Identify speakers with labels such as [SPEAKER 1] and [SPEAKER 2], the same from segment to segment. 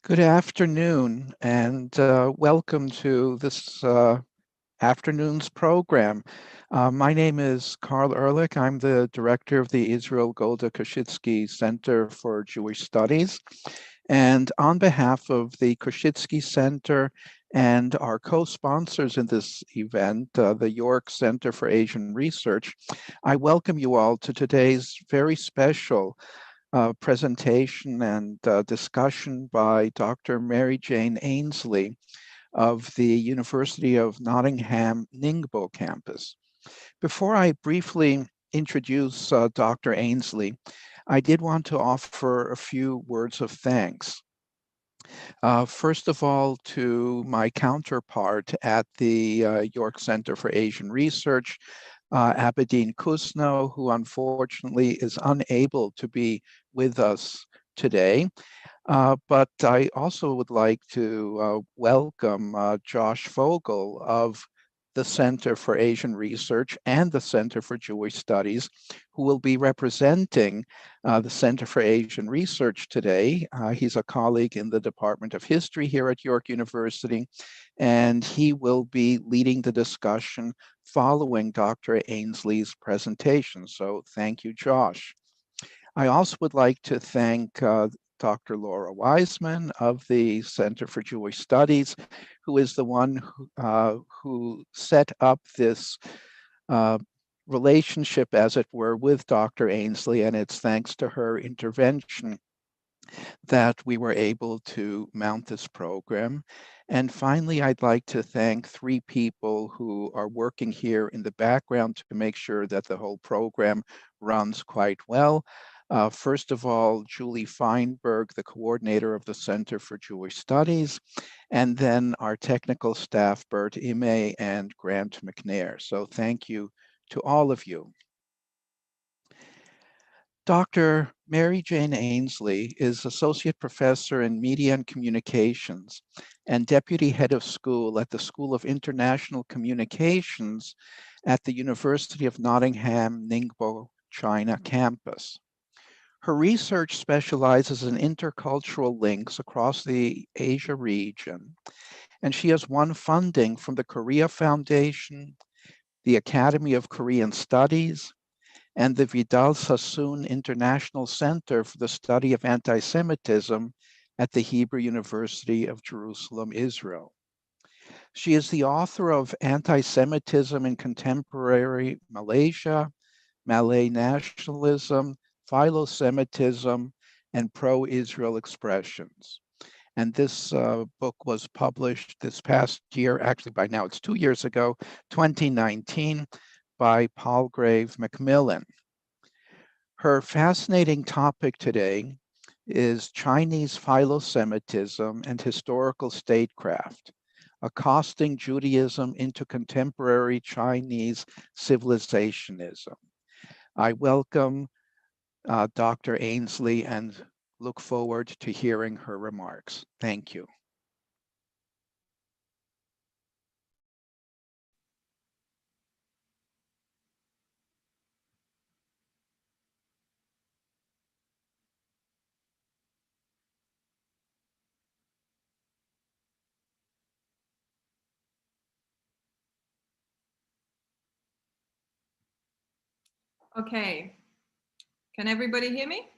[SPEAKER 1] Good afternoon, and welcome to this afternoon's program. My name is Carl Ehrlich. I'm the director of the Israel Golda Koshitsky Center for Jewish Studies. And on behalf of the Koshitsky Center and our co-sponsors in this event, the York Center for Asian Research, I welcome you all to today's very special presentation and discussion by Dr. Mary Jane Ainslie of the University of Nottingham Ningbo campus. Before I briefly introduce Dr. Ainslie, I did want to offer a few words of thanks. First of all, to my counterpart at the York Center for Asian Research, Abedin Kusno, who unfortunately is unable to be with us today. But I also would like to welcome Josh Vogel of the Center for Asian Research and the Center for Jewish Studies, who will be representing the Center for Asian Research today. He's a colleague in the Department of History here at York University, and he will be leading the discussion following Dr. Ainslie's presentation. So thank you, Josh. I also would like to thank Dr. Laura Wiseman of the Center for Jewish Studies, who is the one who set up this relationship, as it were, with Dr. Ainslie, and it's thanks to her intervention that we were able to mount this program. And finally, I'd like to thank three people who are working here in the background to make sure that the whole program runs quite well. First of all, Julie Feinberg, the coordinator of the Center for Jewish Studies, and then our technical staff, Bert Ime and Grant McNair. So thank you to all of you. Dr. Mary Jane Ainslie is Associate Professor in Media and Communications and Deputy Head of School at the School of International Communications at the University of Nottingham Ningbo, China campus. Her research specializes in intercultural links across the Asia region, and she has won funding from the Korea Foundation, the Academy of Korean Studies, and the Vidal Sassoon International Center for the Study of Anti-Semitism at the Hebrew University of Jerusalem, Israel. She is the author of Anti-Semitism in Contemporary Malaysia, Malay Nationalism, Philosemitism, and Pro-Israel Expressions. And this book was published this past year, actually by now it's 2 years ago, 2019, by Palgrave Macmillan. Her fascinating topic today is Chinese Philosemitism and Historical Statecraft, Accosting Judaism into Contemporary Chinese Civilizationism. I welcome Dr. Ainslie and look forward to hearing her remarks. Thank you.
[SPEAKER 2] Okay, can everybody hear me?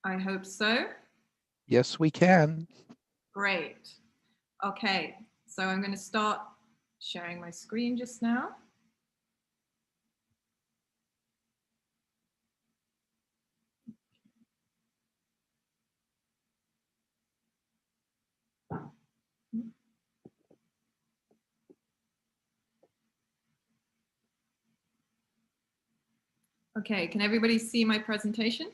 [SPEAKER 2] I hope so.
[SPEAKER 1] Yes, we can.
[SPEAKER 2] Great. Okay, so I'm going to start sharing my screen just now. Okay, can everybody see my presentation?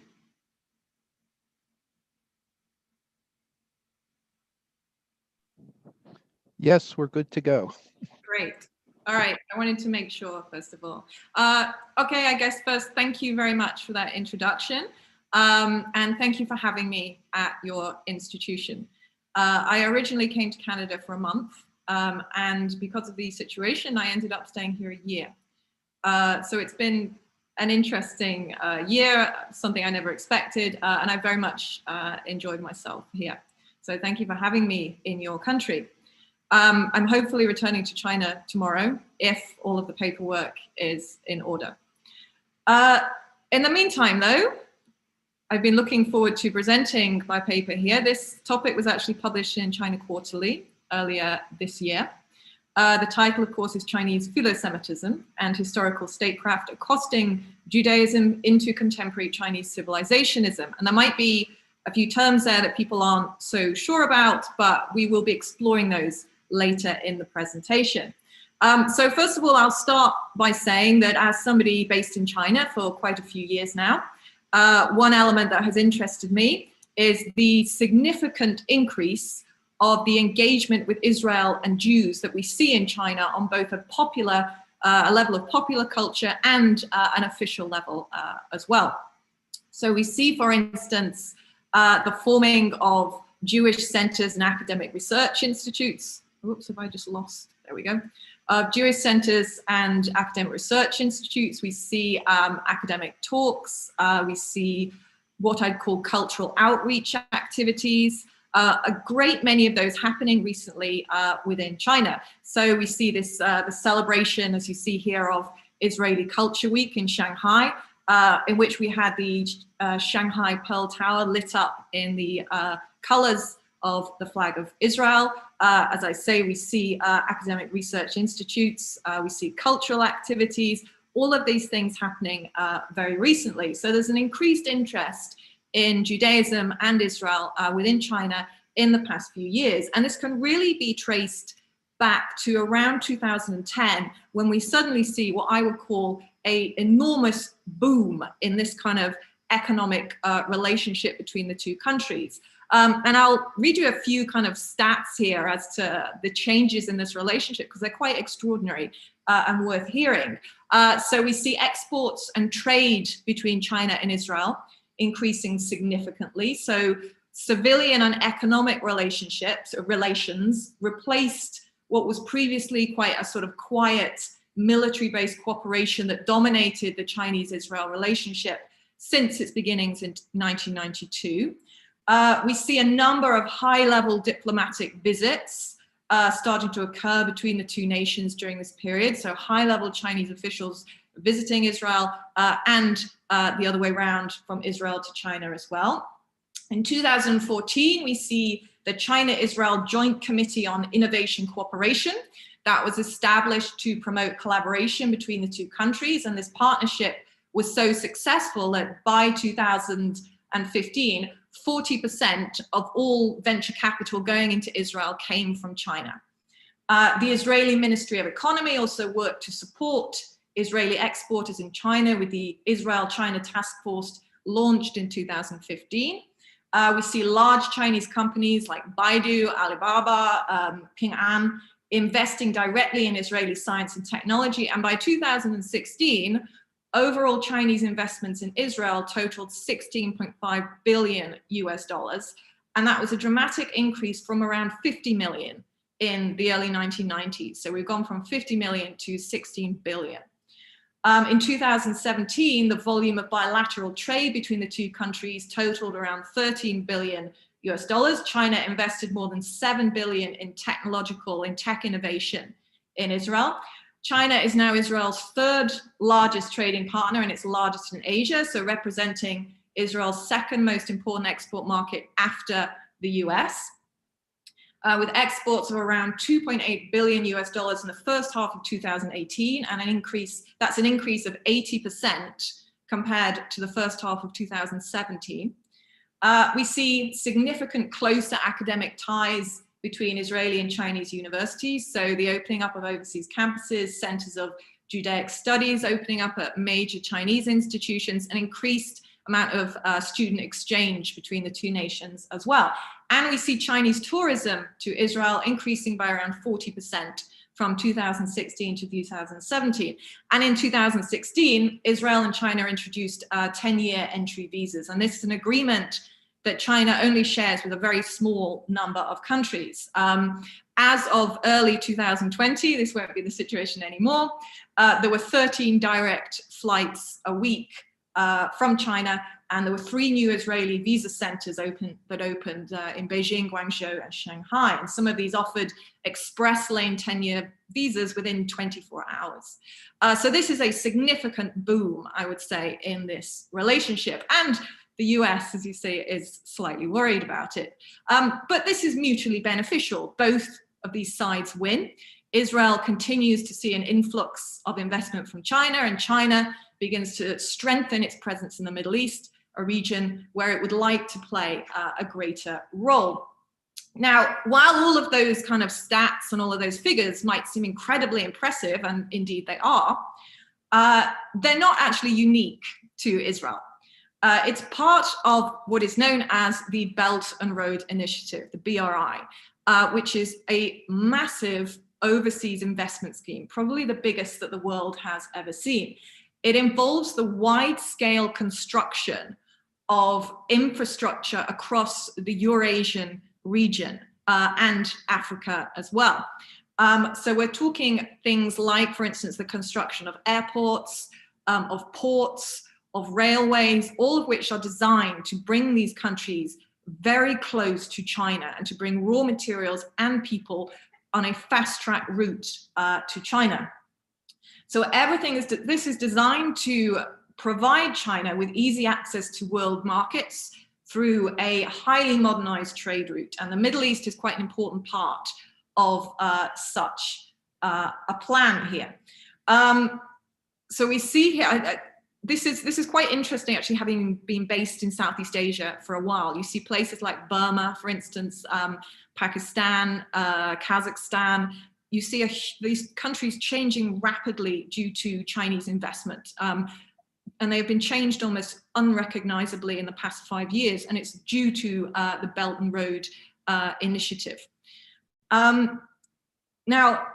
[SPEAKER 1] Yes, we're good to go.
[SPEAKER 2] Great. All right, I wanted to make sure, first of all. Okay, I guess first, thank you very much for that introduction. And thank you for having me at your institution. I originally came to Canada for a month, and because of the situation, I ended up staying here a year. So it's been an interesting year, something I never expected, and I very much enjoyed myself here. So thank you for having me in your country. I'm hopefully returning to China tomorrow if all of the paperwork is in order. In the meantime, though, I've been looking forward to presenting my paper here. This topic was actually published in China Quarterly earlier this year. The title, of course, is Chinese Philosemitism and Historical Statecraft, Accosting Judaism into Contemporary Chinese Civilizationism. And there might be a few terms there that people aren't so sure about, but we will be exploring those later in the presentation. So first of all, I'll start by saying that as somebody based in China for quite a few years now, one element that has interested me is the significant increase of the engagement with Israel and Jews that we see in China on both a level of popular culture and an official level as well. So we see, for instance, the forming of Jewish centers and academic research institutes. Oops, have I just lost? There we go. Jewish centers and academic research institutes. We see academic talks. We see what I'd call cultural outreach activities. A great many of those happening recently within China. So we see this the celebration, as you see here, of Israeli Culture Week in Shanghai, in which we had the Shanghai Pearl Tower lit up in the colors of the flag of Israel. As I say, we see academic research institutes, we see cultural activities, all of these things happening very recently. So there's an increased interest in Judaism and Israel within China in the past few years. And this can really be traced back to around 2010, when we suddenly see what I would call an enormous boom in this kind of economic relationship between the two countries. And I'll read you a few kind of stats here as to the changes in this relationship, because they're quite extraordinary and worth hearing. So we see exports and trade between China and Israel increasing significantly. So civilian and economic relations replaced what was previously quite a sort of quiet military-based cooperation that dominated the Chinese-Israel relationship since its beginnings in 1992. We see a number of high-level diplomatic visits starting to occur between the two nations during this period. So high-level Chinese officials visiting Israel and the other way around from Israel to China as well. In 2014, we see the China-Israel Joint Committee on Innovation Cooperation that was established to promote collaboration between the two countries. And this partnership was so successful that by 2015, 40% of all venture capital going into Israel came from China. The Israeli Ministry of Economy also worked to support Israeli exporters in China with the Israel-China Task Force launched in 2015. We see large Chinese companies like Baidu, Alibaba, Ping An investing directly in Israeli science and technology. And by 2016, overall Chinese investments in Israel totaled $16.5 billion US. And that was a dramatic increase from around 50 million in the early 1990s. So we've gone from 50 million to 16 billion. In 2017, the volume of bilateral trade between the two countries totaled around 13 billion US. China invested more than 7 billion in tech innovation in Israel. China is now Israel's third largest trading partner, and it's largest in Asia, so representing Israel's second most important export market after the US. With exports of around 2.8 billion US dollars in the first half of 2018, and that's an increase of 80% compared to the first half of 2017. We see significant closer academic ties between Israeli and Chinese universities. So the opening up of overseas campuses, centers of Judaic studies opening up at major Chinese institutions, an increased amount of student exchange between the two nations as well. And we see Chinese tourism to Israel increasing by around 40% from 2016 to 2017. And in 2016, Israel and China introduced 10-year entry visas. And this is an agreement that China only shares with a very small number of countries. As of early 2020, this won't be the situation anymore, there were 13 direct flights a week from China, and there were 3 new Israeli visa centers that opened in Beijing, Guangzhou, and Shanghai. And some of these offered express lane 10-year visas within 24 hours. So this is a significant boom, I would say, in this relationship. And the US, as you say, is slightly worried about it. But this is mutually beneficial. Both of these sides win. Israel continues to see an influx of investment from China, and China begins to strengthen its presence in the Middle East, a region where it would like to play a greater role. Now, while all of those kind of stats and all of those figures might seem incredibly impressive, and indeed they are, they're not actually unique to Israel. It's part of what is known as the Belt and Road Initiative, the BRI, which is a massive overseas investment scheme, probably the biggest that the world has ever seen. It involves the wide-scale construction of infrastructure across the Eurasian region and Africa as well. So we're talking things like, for instance, the construction of airports, of ports, of railways, all of which are designed to bring these countries very close to China and to bring raw materials and people on a fast-track route to China. So everything this is designed to provide China with easy access to world markets through a highly modernized trade route. And the Middle East is quite an important part of such a plan here. So we see here, this is quite interesting, actually, having been based in Southeast Asia for a while. You see places like Burma, for instance, Pakistan, Kazakhstan. You see these countries changing rapidly due to Chinese investment. And they have been changed almost unrecognizably in the past 5 years, and it's due to the Belt and Road Initiative. Now,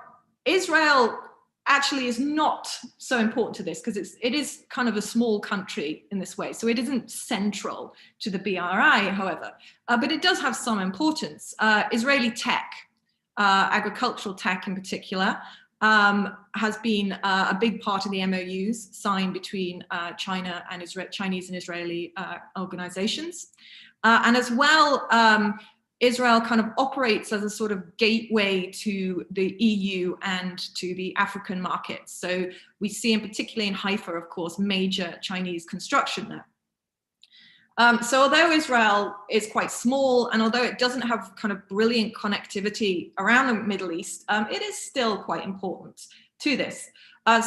[SPEAKER 2] Israel actually is not so important to this because it is kind of a small country in this way. So it isn't central to the BRI, however, but it does have some importance. Israeli tech, agricultural tech in particular, has been a big part of the MOUs signed between China and Chinese and Israeli organizations. And as well, Israel kind of operates as a sort of gateway to the EU and to the African markets. So we see, in particularly in Haifa, of course, major Chinese construction there. So although Israel is quite small, and although it doesn't have kind of brilliant connectivity around the Middle East, it is still quite important to this.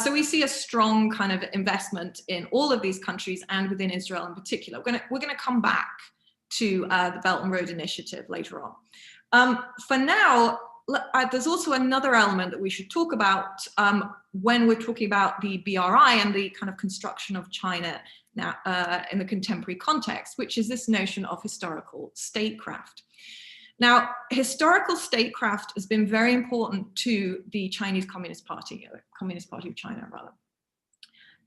[SPEAKER 2] So we see a strong kind of investment in all of these countries and within Israel in particular. We're gonna come back to the Belt and Road Initiative later on. For now, there's also another element that we should talk about when we're talking about the BRI and the kind of construction of China now in the contemporary context, which is this notion of historical statecraft. Now, historical statecraft has been very important to the Chinese Communist Party, Communist Party of China, rather.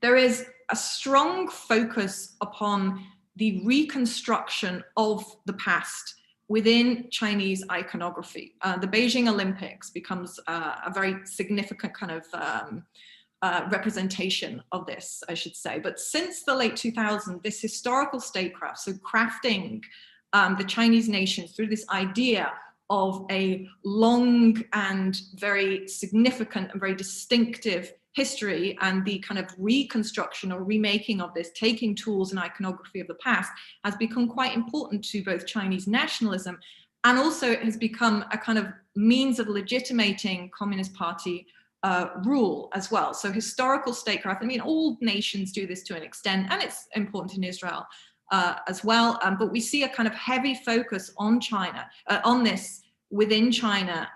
[SPEAKER 2] There is a strong focus upon the reconstruction of the past within Chinese iconography. The Beijing Olympics becomes a very significant kind of representation of this, I should say. But since the late 2000s, this historical statecraft, so crafting the Chinese nation through this idea of a long and very significant and very distinctive history, and the kind of reconstruction or remaking of this, taking tools and iconography of the past, has become quite important to both Chinese nationalism, and also it has become a kind of means of legitimating Communist Party rule as well. So historical statecraft, I mean, all nations do this to an extent, and it's important in Israel as well, but we see a kind of heavy focus on China, on this within China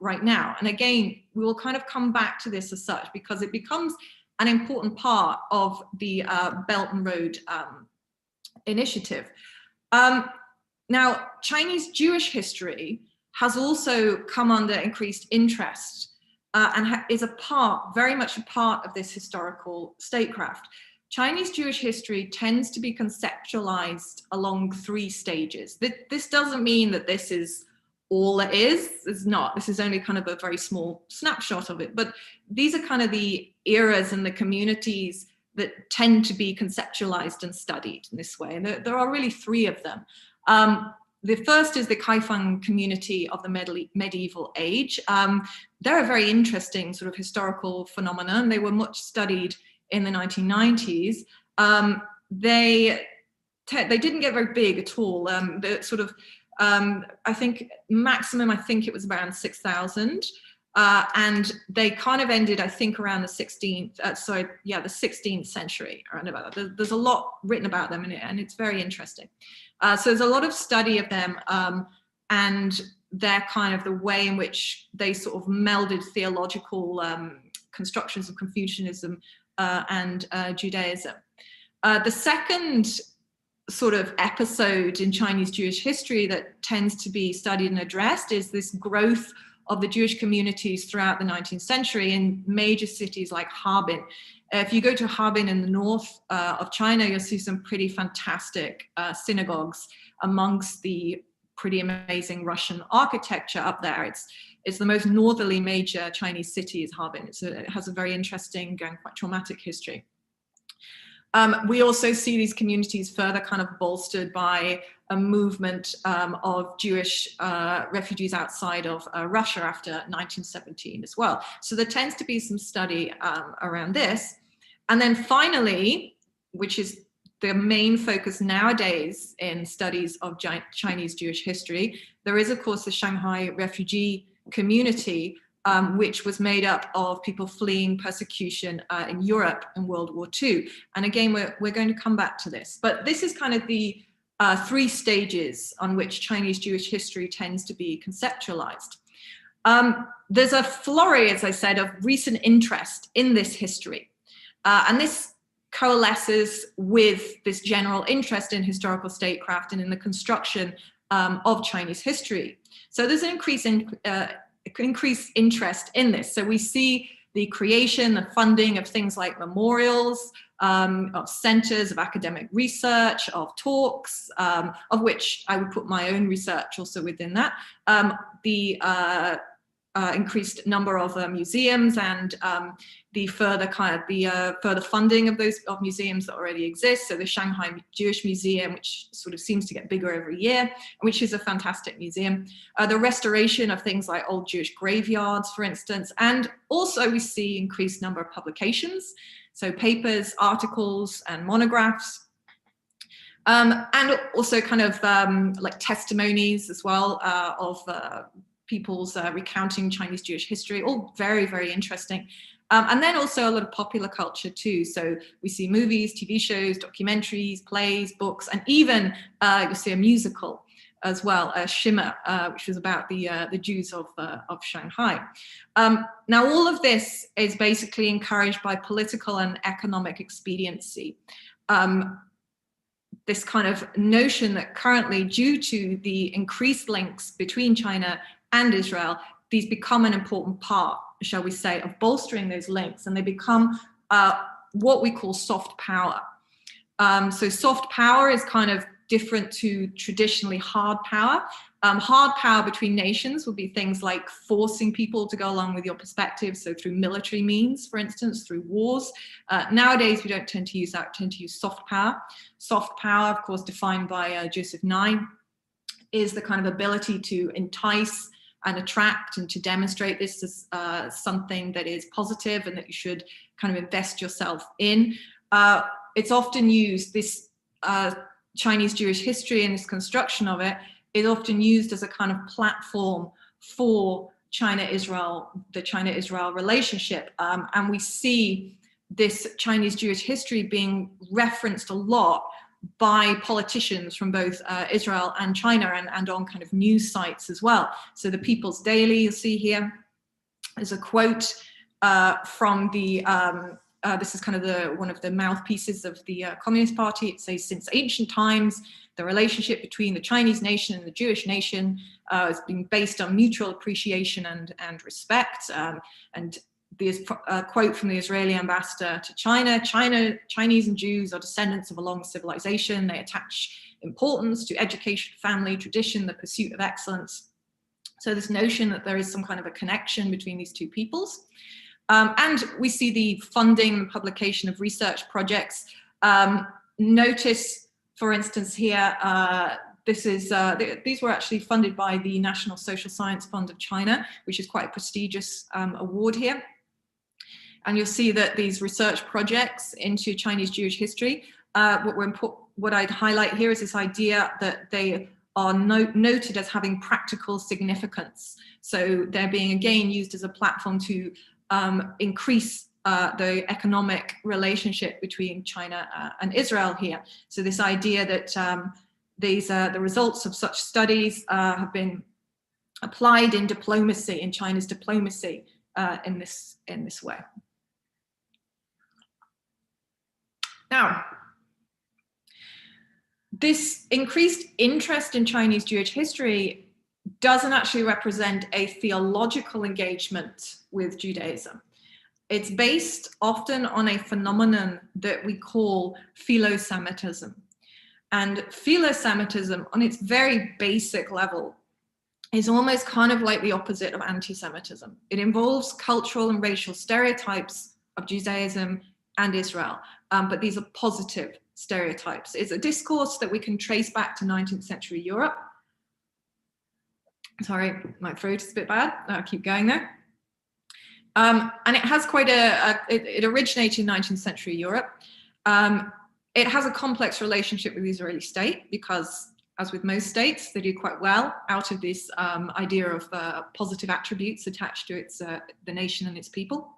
[SPEAKER 2] right now. And again, we will kind of come back to this as such, because it becomes an important part of the Belt and Road Initiative. Now, Chinese Jewish history has also come under increased interest and is very much a part of this historical statecraft. Chinese Jewish history tends to be conceptualized along 3 stages. This doesn't mean that this is all it is. It's not. This is only kind of a very small snapshot of it. But these are kind of the eras and the communities that tend to be conceptualized and studied in this way. And there are really 3 of them. The first is the Kaifeng community of the medieval age. They're a very interesting sort of historical phenomenon. They were much studied in the 1990s. They didn't get very big at all. The sort of, I think maximum, I think it was around 6,000. And they kind of ended, I think, around the 16th century, around about that. There's a lot written about them, and it's very interesting. So there's a lot of study of them, and their kind of the way in which they sort of melded theological constructions of Confucianism and Judaism. The second sort of episode in Chinese Jewish history that tends to be studied and addressed is this growth of the Jewish communities throughout the 19th century in major cities like Harbin. If you go to Harbin in the north of China, you'll see some pretty fantastic synagogues amongst the pretty amazing Russian architecture up there. It's the most northerly major Chinese city is Harbin. It has a very interesting and quite traumatic history. We also see these communities further kind of bolstered by a movement of Jewish refugees outside of Russia after 1917 as well. So there tends to be some study around this. And then finally, which is the main focus nowadays in studies of Chinese Jewish history, there is, of course, the Shanghai refugee community, which was made up of people fleeing persecution in Europe in World War II. And again, we're going to come back to this. But this is kind of the 3 stages on which Chinese Jewish history tends to be conceptualized. There's a flurry, as I said, of recent interest in this history. And this coalesces with this general interest in historical statecraft and in the construction of Chinese history. So there's an increased interest in this. So we see the creation, the funding of things like memorials, of centers of academic research, of talks, of which I would put my own research also within that. The increased number of museums and the further further funding of those museums that already exist. So the Shanghai Jewish Museum, which sort of seems to get bigger every year, which is a fantastic museum. The restoration of things like old Jewish graveyards, for instance, and also we see increased number of publications, so papers, articles, and monographs. And also kind of like testimonies as well of people's recounting Chinese Jewish history, all very, very interesting. And then also a lot of popular culture too. So we see movies, TV shows, documentaries, plays, books, and even you'll see a musical as well, Shimmer, which was about the Jews of Shanghai. Now, all of this is basically encouraged by political and economic expediency. This kind of notion that currently, due to the increased links between China and Israel, these become an important part, shall we say, of bolstering those links, and they become what we call soft power. So soft power is kind of different to traditionally hard power. Hard power between nations would be things like forcing people to go along with your perspective, so through military means, for instance, through wars. Nowadays, we don't tend to use that, we tend to use soft power. Soft power, of course, defined by Joseph Nye, is the kind of ability to entice and attract and to demonstrate this as something that is positive and that you should kind of invest yourself in. It's often used, this Chinese Jewish history and this construction of it is often used as a kind of platform for China-Israel, the China-Israel relationship. And we see this Chinese Jewish history being referenced a lot by politicians from both Israel and China, and on kind of news sites as well. So the People's Daily, you'll see here, is a quote from the, this is kind of one of the mouthpieces of the Communist Party. It says, since ancient times, the relationship between the Chinese nation and the Jewish nation has been based on mutual appreciation and respect. And quote from the Israeli ambassador to China: Chinese and Jews are descendants of a long civilization. They attach importance to education, family, tradition, the pursuit of excellence. So this notion that there is some kind of a connection between these two peoples. And we see the funding and publication of research projects. Notice, for instance, here, these were actually funded by the National Social Science Fund of China, which is quite a prestigious award here. And you'll see that these research projects into Chinese Jewish history, what I'd highlight here is this idea that they are noted as having practical significance. So they're being again used as a platform to increase the economic relationship between China and Israel here. So this idea that the results of such studies have been applied in diplomacy, in China's diplomacy in this way. Now, this increased interest in Chinese Jewish history doesn't actually represent a theological engagement with Judaism. It's based often on a phenomenon that we call Philosemitism. And Philosemitism, on its very basic level, is almost kind of like the opposite of anti-Semitism. It involves cultural and racial stereotypes of Judaism and Israel, but these are positive stereotypes. It's a discourse that we can trace back to 19th century Europe. Sorry, my throat is a bit bad. I'll keep going there. And it has quite it originated in 19th century Europe. It has a complex relationship with the Israeli state because, as with most states, they do quite well out of this idea of positive attributes attached to the nation and its people.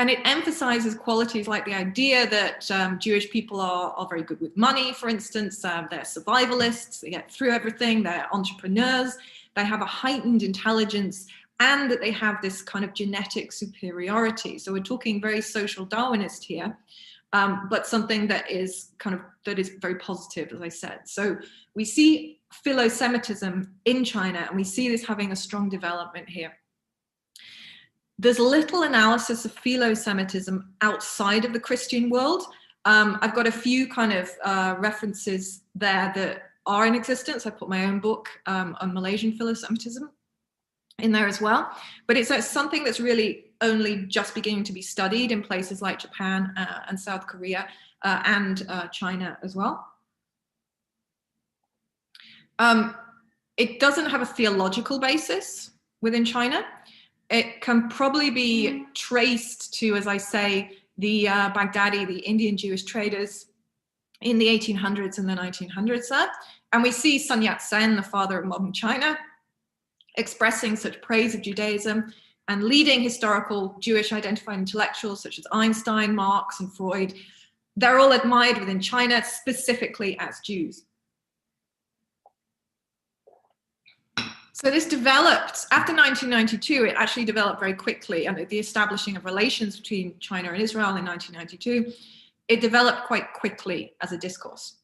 [SPEAKER 2] And it emphasizes qualities like the idea that Jewish people are very good with money, for instance. They're survivalists, they get through everything, they're entrepreneurs, they have a heightened intelligence, and that they have this kind of genetic superiority. So we're talking very social Darwinist here, but something that is very positive, as I said. So we see Philosemitism in China, and we see this having a strong development here. There's little analysis of Philosemitism outside of the Christian world. I've got a few kind of references there that are in existence. I put my own book on Malaysian Philosemitism in there as well. But it's something that's really only just beginning to be studied in places like Japan and South Korea and China as well. It doesn't have a theological basis within China. It can probably be traced to, as I say, the Baghdadi, the Indian Jewish traders in the 1800s and the 1900s there. And we see Sun Yat-sen, the father of modern China, expressing such praise of Judaism and leading historical Jewish identified intellectuals such as Einstein, Marx, and Freud. They're all admired within China, specifically as Jews. So this developed, after 1992, it actually developed very quickly, and the establishing of relations between China and Israel in 1992, it developed quite quickly as a discourse.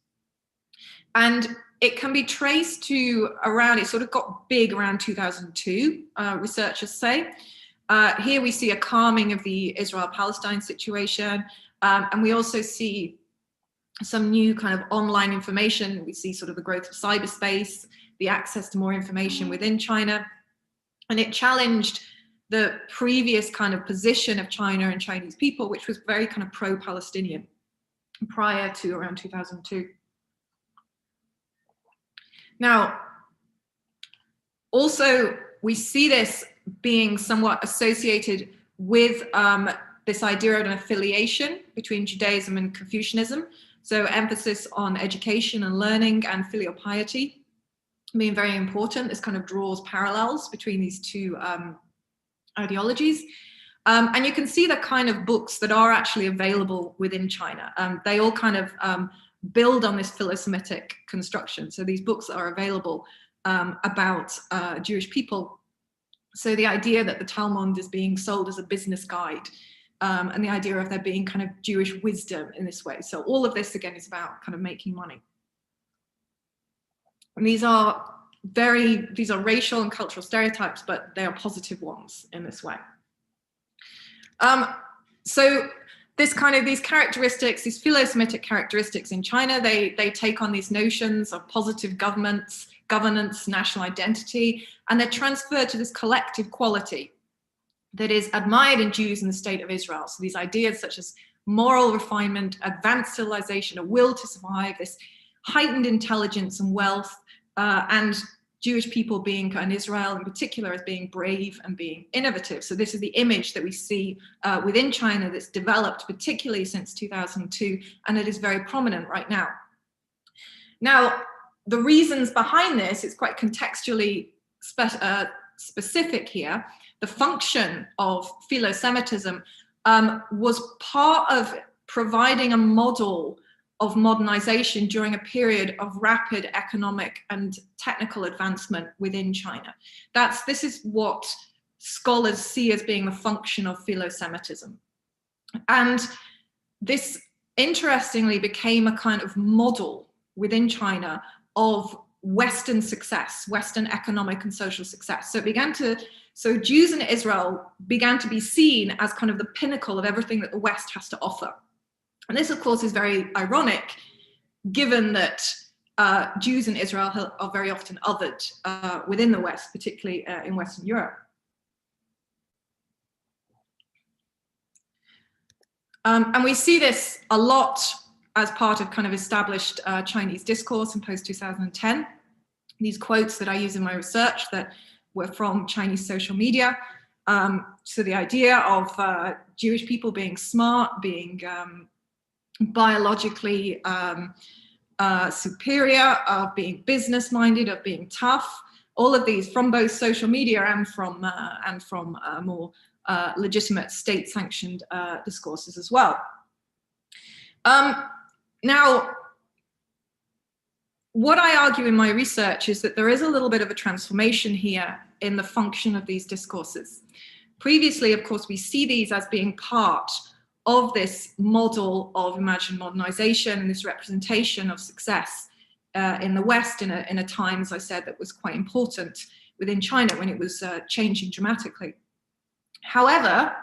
[SPEAKER 2] And it can be traced to around, it sort of got big around 2002, researchers say. Here we see a calming of the Israel-Palestine situation, and we also see some new kind of online information. We see sort of the growth of cyberspace, the access to more information within China. And it challenged the previous kind of position of China and Chinese people, which was very kind of pro-Palestinian prior to around 2002. Now, also, we see this being somewhat associated with this idea of an affiliation between Judaism and Confucianism. So emphasis on education and learning and filial piety being very important. This kind of draws parallels between these two ideologies. And you can see the kind of books that are actually available within China. They all kind of build on this philosemitic construction. So these books are available about Jewish people. So the idea that the Talmud is being sold as a business guide, and the idea of there being kind of Jewish wisdom in this way. So all of this, again, is about kind of making money. And these are racial and cultural stereotypes, but they are positive ones in this way. So these characteristics, these philo-Semitic characteristics in China, they take on these notions of positive governance, national identity, and they're transferred to this collective quality that is admired in Jews in the state of Israel. So these ideas such as moral refinement, advanced civilization, a will to survive, this heightened intelligence and wealth, and Jewish people being, and Israel in particular, as being brave and being innovative. So this is the image that we see within China that's developed particularly since 2002, and it is very prominent right now. Now, the reasons behind this, it's quite contextually specific here. The function of Philosemitism was part of providing a model of modernization during a period of rapid economic and technical advancement within China. This is what scholars see as being the function of Philosemitism. And this, interestingly, became a kind of model within China of Western success, Western economic and social success. So Jews in Israel began to be seen as kind of the pinnacle of everything that the West has to offer. And this, of course, is very ironic, given that Jews in Israel are very often othered within the West, particularly in Western Europe. And we see this a lot as part of kind of established Chinese discourse in post-2010. These quotes that I use in my research that were from Chinese social media. So the idea of Jewish people being smart, being biologically superior, of being business-minded, of being tough, all of these from both social media and from more legitimate state-sanctioned discourses as well. Now, what I argue in my research is that there is a little bit of a transformation here in the function of these discourses. Previously, of course, we see these as being part of this model of imagined modernization and this representation of success in the West in a time, as I said, that was quite important within China when it was changing dramatically. However,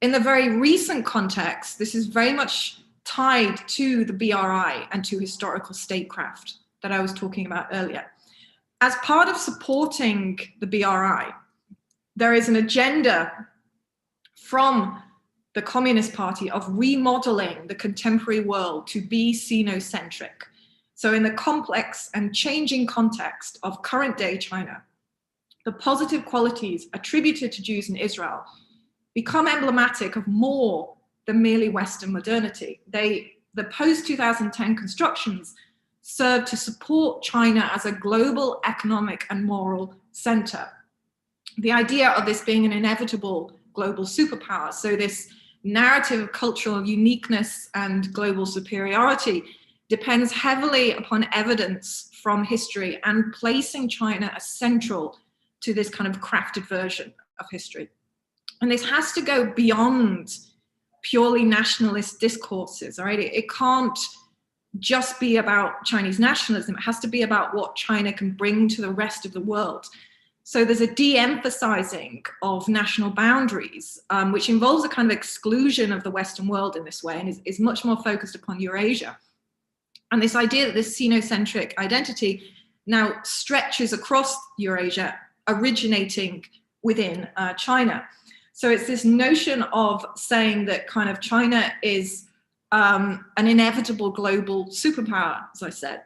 [SPEAKER 2] in the very recent context, this is very much tied to the BRI and to historical statecraft that I was talking about earlier. As part of supporting the BRI, there is an agenda from the Communist Party of remodeling the contemporary world to be Sinocentric. So in the complex and changing context of current day China, the positive qualities attributed to Jews in Israel become emblematic of more than merely Western modernity. The post-2010 constructions serve to support China as a global economic and moral center. The idea of this being an inevitable global superpower, so this narrative of cultural uniqueness and global superiority depends heavily upon evidence from history and placing China as central to this kind of crafted version of history. And this has to go beyond purely nationalist discourses, all right? It can't just be about Chinese nationalism. It has to be about what China can bring to the rest of the world. So there's a de-emphasizing of national boundaries, which involves a kind of exclusion of the Western world in this way and is much more focused upon Eurasia. And this idea that this Sinocentric identity now stretches across Eurasia, originating within China. So it's this notion of saying that kind of China is an inevitable global superpower, as I said.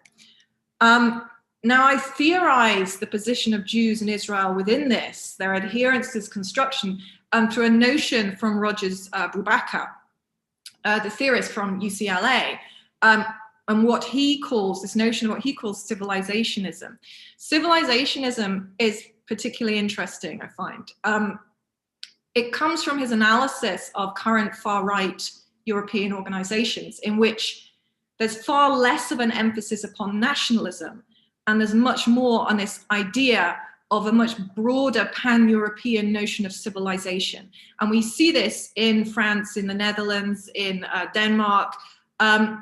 [SPEAKER 2] Now, I theorize the position of Jews in Israel within this, their adherence to this construction, through a notion from Rogers Brubaker, the theorist from UCLA, and what he calls, this notion of what he calls civilizationism. Civilizationism is particularly interesting, I find. It comes from his analysis of current far-right European organizations, in which there's far less of an emphasis upon nationalism, and there's much more on this idea of a much broader pan-European notion of civilization. And we see this in France, in the Netherlands, in Denmark.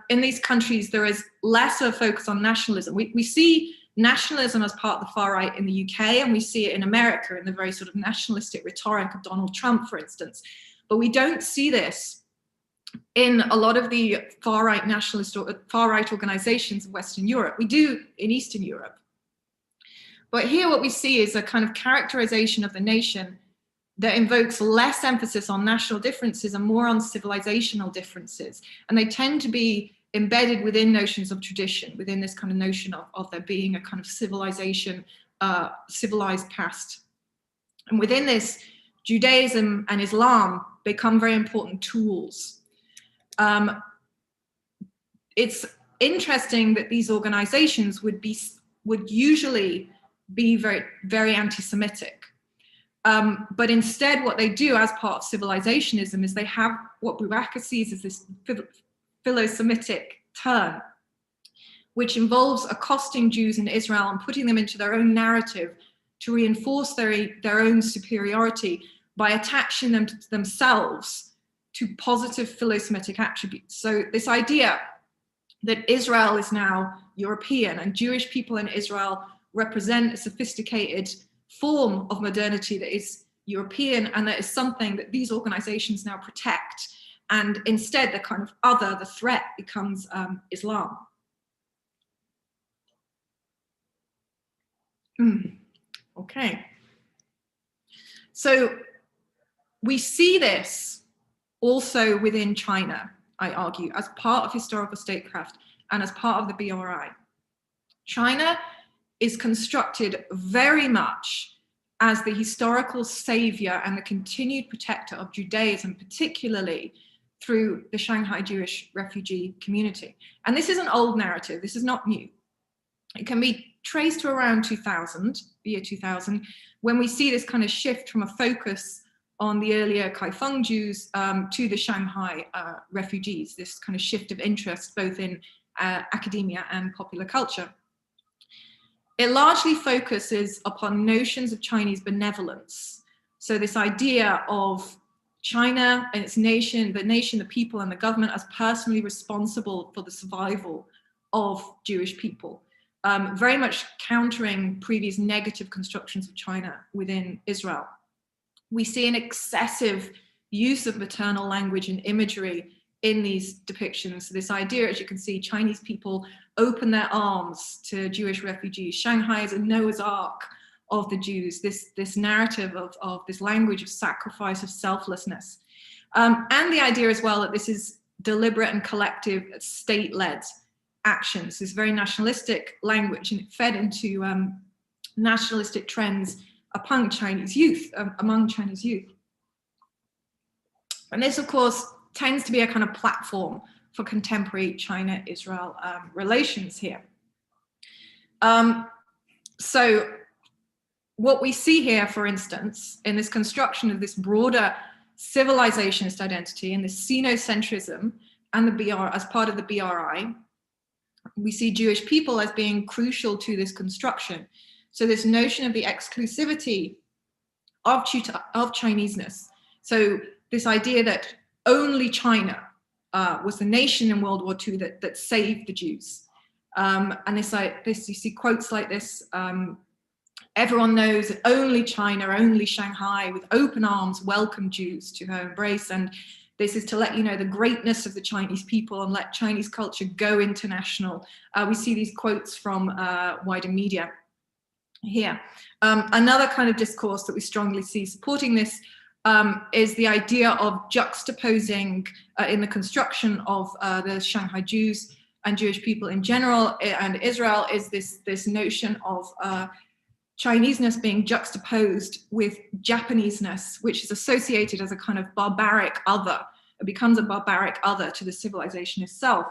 [SPEAKER 2] In these countries, there is less of a focus on nationalism. We see nationalism as part of the far right in the UK, and we see it in America in the very sort of nationalistic rhetoric of Donald Trump, for instance. But we don't see this in a lot of the far right nationalist or far right organizations of Western Europe. We do in Eastern Europe. But here what we see is a kind of characterization of the nation that invokes less emphasis on national differences and more on civilizational differences. And they tend to be embedded within notions of tradition, within this kind of notion of there being a kind of civilization, civilized past. And within this, Judaism and Islam become very important tools. It's interesting that these organizations would usually be very, very anti-Semitic. But instead, what they do as part of civilizationism is they have what Boubacar sees as this Philosemitic turn, which involves accosting Jews in Israel and putting them into their own narrative to reinforce their own superiority by attaching them to themselves to positive Philosemitic attributes. So this idea that Israel is now European and Jewish people in Israel represent a sophisticated form of modernity that is European, and that is something that these organizations now protect. And instead, the kind of other, the threat, becomes Islam. Okay. So we see this also within China, I argue, as part of historical statecraft and as part of the BRI. China is constructed very much as the historical savior and the continued protector of Judaism, particularly through the Shanghai Jewish refugee community. And this is an old narrative, this is not new. It can be traced to around 2000, the year 2000, when we see this kind of shift from a focus on the earlier Kaifeng Jews to the Shanghai refugees, this kind of shift of interest both in academia and popular culture. It largely focuses upon notions of Chinese benevolence. So this idea of China and its nation, the people and the government as personally responsible for the survival of Jewish people, very much countering previous negative constructions of China within Israel. We see an excessive use of maternal language and imagery in these depictions. So this idea, as you can see, Chinese people open their arms to Jewish refugees. Shanghai is a Noah's Ark of the Jews, this narrative of this language of sacrifice, of selflessness. And the idea as well that this is deliberate and collective state-led actions, this very nationalistic language, and it fed into nationalistic trends among Chinese youth. And this, of course, tends to be a kind of platform for contemporary China-Israel relations here. So what we see here, for instance, in this construction of this broader civilizationist identity and this xenocentrism and the BR as part of the BRI, we see Jewish people as being crucial to this construction. So this notion of the exclusivity of Chineseness. So this idea that only China was the nation in World War II that saved the Jews. And this, you see quotes like this, everyone knows that only China, only Shanghai, with open arms, welcomed Jews to her embrace. And this is to let you know the greatness of the Chinese people and let Chinese culture go international. We see these quotes from wider media here. Another kind of discourse that we strongly see supporting this is the idea of juxtaposing in the construction of the Shanghai Jews and Jewish people in general and Israel is this notion of Chineseness being juxtaposed with Japaneseness, which is associated as a kind of barbaric other. It becomes a barbaric other to the civilization itself.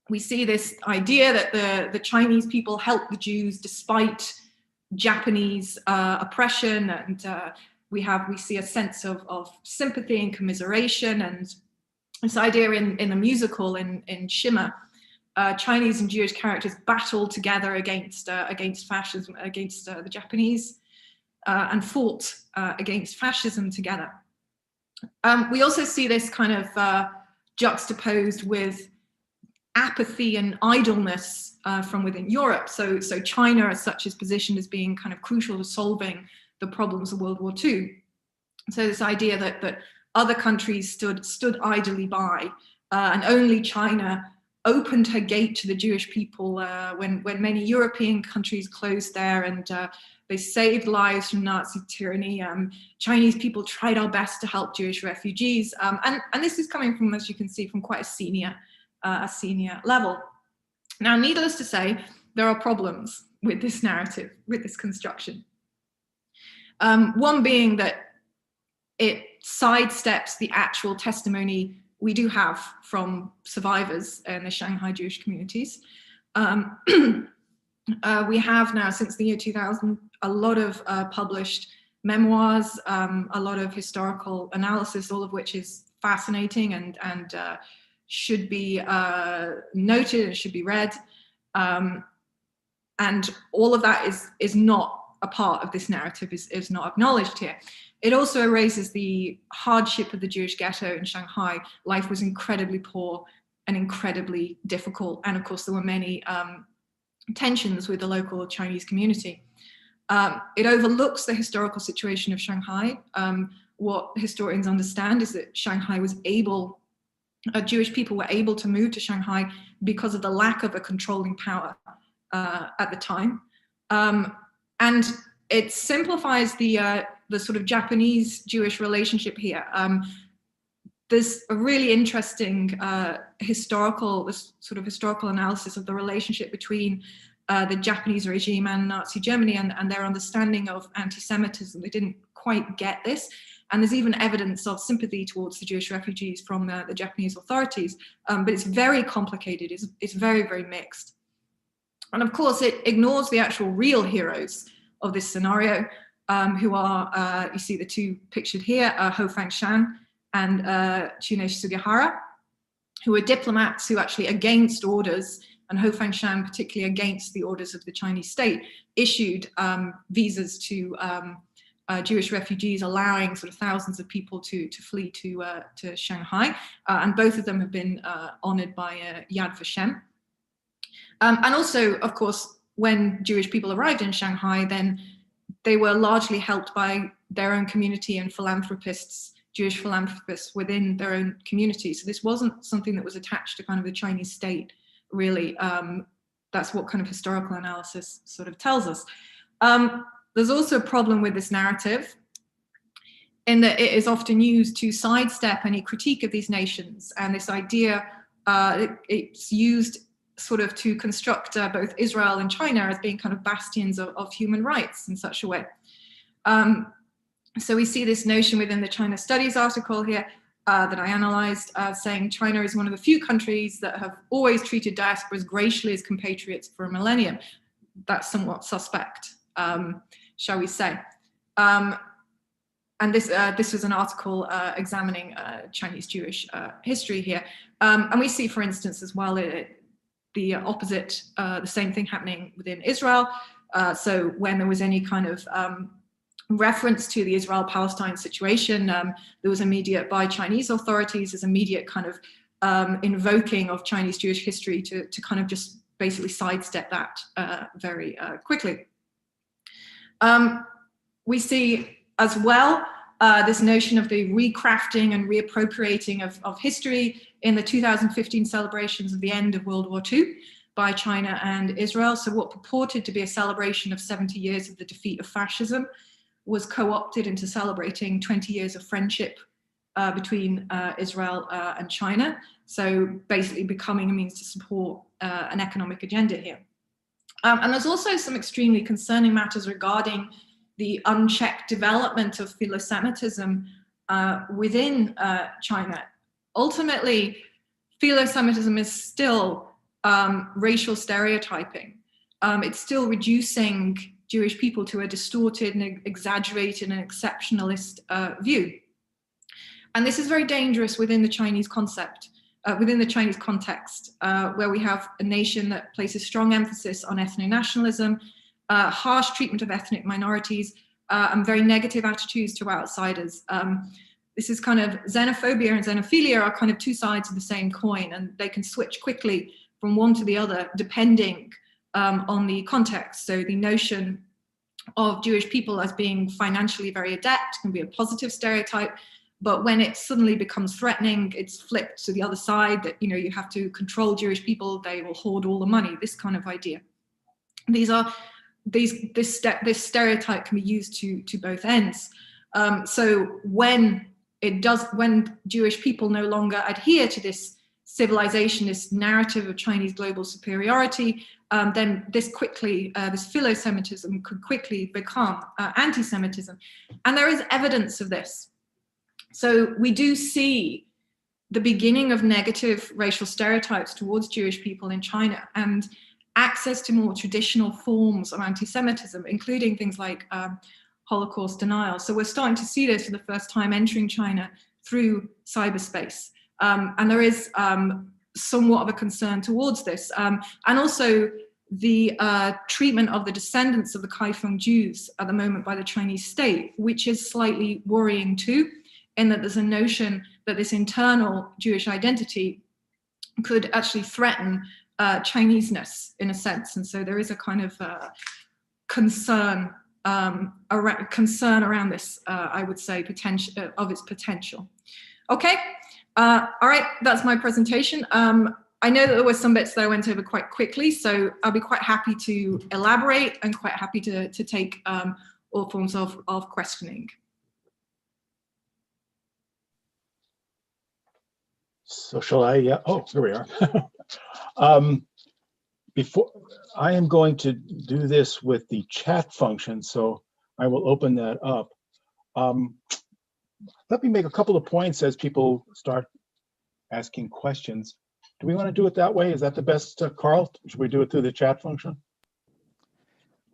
[SPEAKER 2] We see this idea that the Chinese people help the Jews despite Japanese oppression, and we see a sense of sympathy and commiseration, and this idea in the musical in Shimmer, Chinese and Jewish characters battle together against fascism, against the Japanese, and fought against fascism together. We also see this kind of juxtaposed with apathy and idleness from within Europe. So China as such is positioned as being kind of crucial to solving the problems of World War II. So this idea that other countries stood idly by, and only China opened her gate to the Jewish people when many European countries closed there, and they saved lives from Nazi tyranny. Chinese people tried our best to help Jewish refugees, and this is coming from, as you can see, from quite a senior level. Now, needless to say, there are problems with this narrative, with this construction. One being that it sidesteps the actual testimony we do have from survivors in the Shanghai Jewish communities. We have now, since the year 2000, a lot of published memoirs, a lot of historical analysis, all of which is fascinating and should be noted and should be read. And all of that is not a part of this narrative, is not acknowledged here. It also raises the hardship of the Jewish ghetto in Shanghai. Life was incredibly poor and incredibly difficult. And of course, there were many tensions with the local Chinese community. It overlooks the historical situation of Shanghai. What historians understand is that Shanghai was able, Jewish people were able to move to Shanghai because of the lack of a controlling power at the time. And it simplifies the sort of Japanese-Jewish relationship here. There's a really interesting historical analysis of the relationship between the Japanese regime and Nazi Germany and their understanding of anti-Semitism. They didn't quite get this. And there's even evidence of sympathy towards the Jewish refugees from the Japanese authorities. But it's very complicated. It's very, very mixed. And of course, it ignores the actual real heroes of this scenario, who are, you see the two pictured here, Ho Fangshan and Tsuneshi Sugihara, who were diplomats who actually, against orders, and Ho Fangshan particularly against the orders of the Chinese state, issued visas to Jewish refugees, allowing sort of thousands of people to flee to Shanghai. And both of them have been honored by Yad Vashem. And also, of course, when Jewish people arrived in Shanghai, then they were largely helped by their own community and philanthropists, Jewish philanthropists within their own community. So this wasn't something that was attached to kind of the Chinese state, really. That's what kind of historical analysis sort of tells us. There's also a problem with this narrative in that it is often used to sidestep any critique of these nations. And this idea, it's used sort of to construct both Israel and China as being kind of bastions of human rights in such a way. So we see this notion within the China Studies article here that I analyzed, saying China is one of the few countries that have always treated diasporas graciously as compatriots for a millennium. That's somewhat suspect, shall we say. And this was an article examining Chinese Jewish history here. And we see, for instance, as well, the opposite, the same thing happening within Israel. So when there was any kind of reference to the Israel-Palestine situation, there was immediate, by Chinese authorities, there's immediate kind of invoking of Chinese Jewish history to kind of just basically sidestep that very quickly. We see as well this notion of the recrafting and reappropriating of history in the 2015 celebrations of the end of World War II by China and Israel. So what purported to be a celebration of 70 years of the defeat of fascism was co-opted into celebrating 20 years of friendship between Israel and China. So basically becoming a means to support an economic agenda here. And there's also some extremely concerning matters regarding the unchecked development of Philosemitism within China. Ultimately, Philosemitism is still racial stereotyping. It's still reducing Jewish people to a distorted and exaggerated and exceptionalist view. And this is very dangerous within the Chinese concept, within the Chinese context, where we have a nation that places strong emphasis on ethno-nationalism, harsh treatment of ethnic minorities, and very negative attitudes to outsiders. This is kind of xenophobia and xenophilia are kind of two sides of the same coin, and they can switch quickly from one to the other, depending on the context. So the notion of Jewish people as being financially very adept can be a positive stereotype, but when it suddenly becomes threatening, it's flipped to the other side, that, you know, you have to control Jewish people, they will hoard all the money, this kind of idea. This stereotype can be used to both ends. So when Jewish people no longer adhere to this civilizationist narrative of Chinese global superiority, then this Philosemitism could quickly become anti-Semitism. And there is evidence of this. So we do see the beginning of negative racial stereotypes towards Jewish people in China, and access to more traditional forms of anti-Semitism, including things like Holocaust denial. So we're starting to see this for the first time entering China through cyberspace. And there is somewhat of a concern towards this. And also the treatment of the descendants of the Kaifeng Jews at the moment by the Chinese state, which is slightly worrying too, in that there's a notion that this internal Jewish identity could actually threaten Chineseness in a sense. And so there is a kind of concern around this, I would say, of its potential. Okay, all right, that's my presentation. I know that there were some bits that I went over quite quickly, so I'll be quite happy to elaborate and quite happy to take all forms of questioning.
[SPEAKER 3] So shall I? Yeah. Oh, here we are. Before I am going to do this with the chat function, so I will open that up. Let me make a couple of points as people start asking questions. Do we want to do it that way? Is that the best, Carl? Should we do it through the chat function?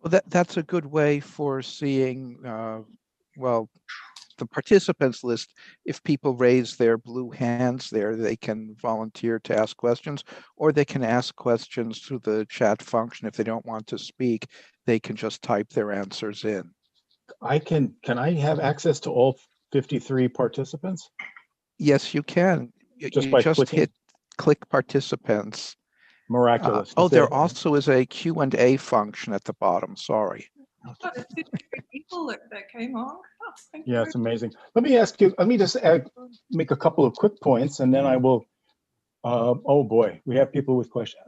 [SPEAKER 1] Well, that's a good way for seeing, well, the participants list. If people raise their blue hands there, they can volunteer to ask questions, or they can ask questions through the chat function. If they don't want to speak, they can just type their answers in. Can
[SPEAKER 3] I have access to all 53 participants?
[SPEAKER 1] Yes, you can.
[SPEAKER 3] Just by clicking?
[SPEAKER 1] Click participants.
[SPEAKER 3] Miraculous.
[SPEAKER 1] There also is a Q&A function at the bottom. Sorry.
[SPEAKER 2] Oh, there's 53 people that came on. Oh,
[SPEAKER 3] yeah, it's amazing. Let me ask you, let me just make a couple of quick points, and then I will, oh boy, we have people with questions.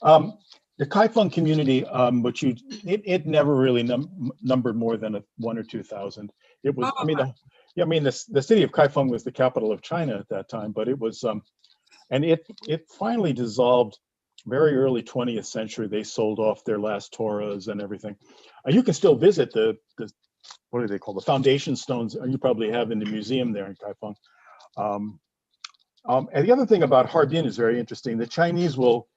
[SPEAKER 3] The Kaifeng community, which it never really numbered more than 1,000 or 2,000. It was, the city of Kaifeng was the capital of China at that time, but it was, and it finally dissolved very early 20th century. They sold off their last Torahs and everything. You can still visit the what do they call, the foundation stones you probably have in the museum there in Kaifeng. And the other thing about Harbin is very interesting. The Chinese will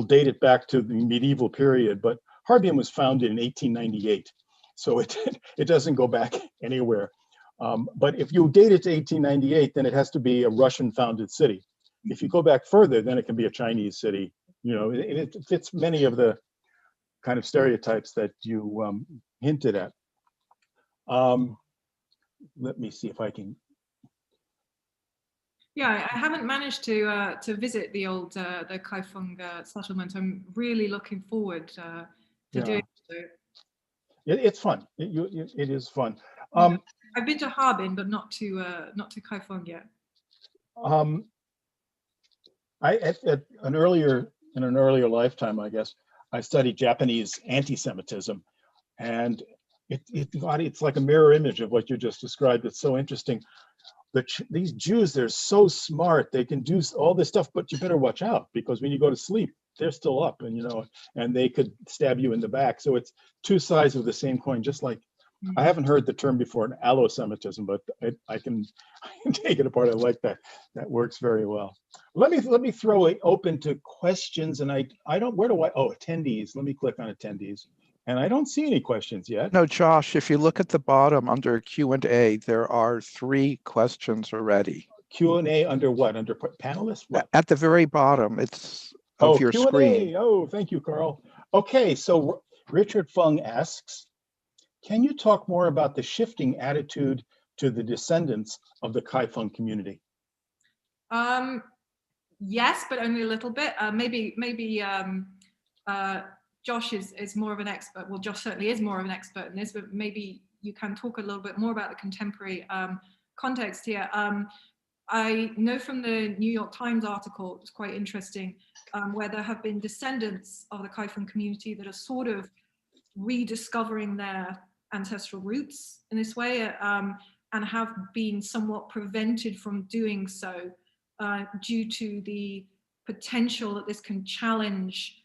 [SPEAKER 3] date it back to the medieval period, but Harbin was founded in 1898, so it doesn't go back anywhere. But if you date it to 1898, then it has to be a Russian-founded city. If you go back further, then it can be a Chinese city. You know, it fits many of the kind of stereotypes that you hinted at. Let me see if I can.
[SPEAKER 2] Yeah, I haven't managed to visit the old the Kaifeng settlement. I'm really looking forward to doing so. It's
[SPEAKER 3] fun. It is fun.
[SPEAKER 2] I've been to Harbin, but not to Kaifeng yet.
[SPEAKER 3] In an earlier lifetime, I guess, I studied Japanese anti-Semitism, and it's like a mirror image of what you just described. It's so interesting. These Jews, they're so smart. They can do all this stuff, but you better watch out, because when you go to sleep, they're still up, and they could stab you in the back. So it's two sides of the same coin, just like, I haven't heard the term before, an allo-Semitism, but I can take it apart. I like that. That works very well. Let me throw it open to questions, and I don't, attendees. Let me click on attendees, and I don't see any questions yet.
[SPEAKER 1] No, Josh, if you look at the bottom under Q&A, there are 3 questions already.
[SPEAKER 3] Q&A under what? Under panelists? What?
[SPEAKER 1] At the very bottom, it's of your
[SPEAKER 3] Q&A.
[SPEAKER 1] screen.
[SPEAKER 3] Oh, thank you, Carl. Okay, so Richard Fung asks, can you talk more about the shifting attitude to the descendants of the Kaifeng community?
[SPEAKER 2] yes, but only a little bit. Maybe Josh is more of an expert. Well, Josh certainly is more of an expert in this, but maybe you can talk a little bit more about the contemporary context here. I know from the New York Times article, it's quite interesting, where there have been descendants of the Kaifeng community that are sort of rediscovering their ancestral roots in this way, and have been somewhat prevented from doing so due to the potential that this can challenge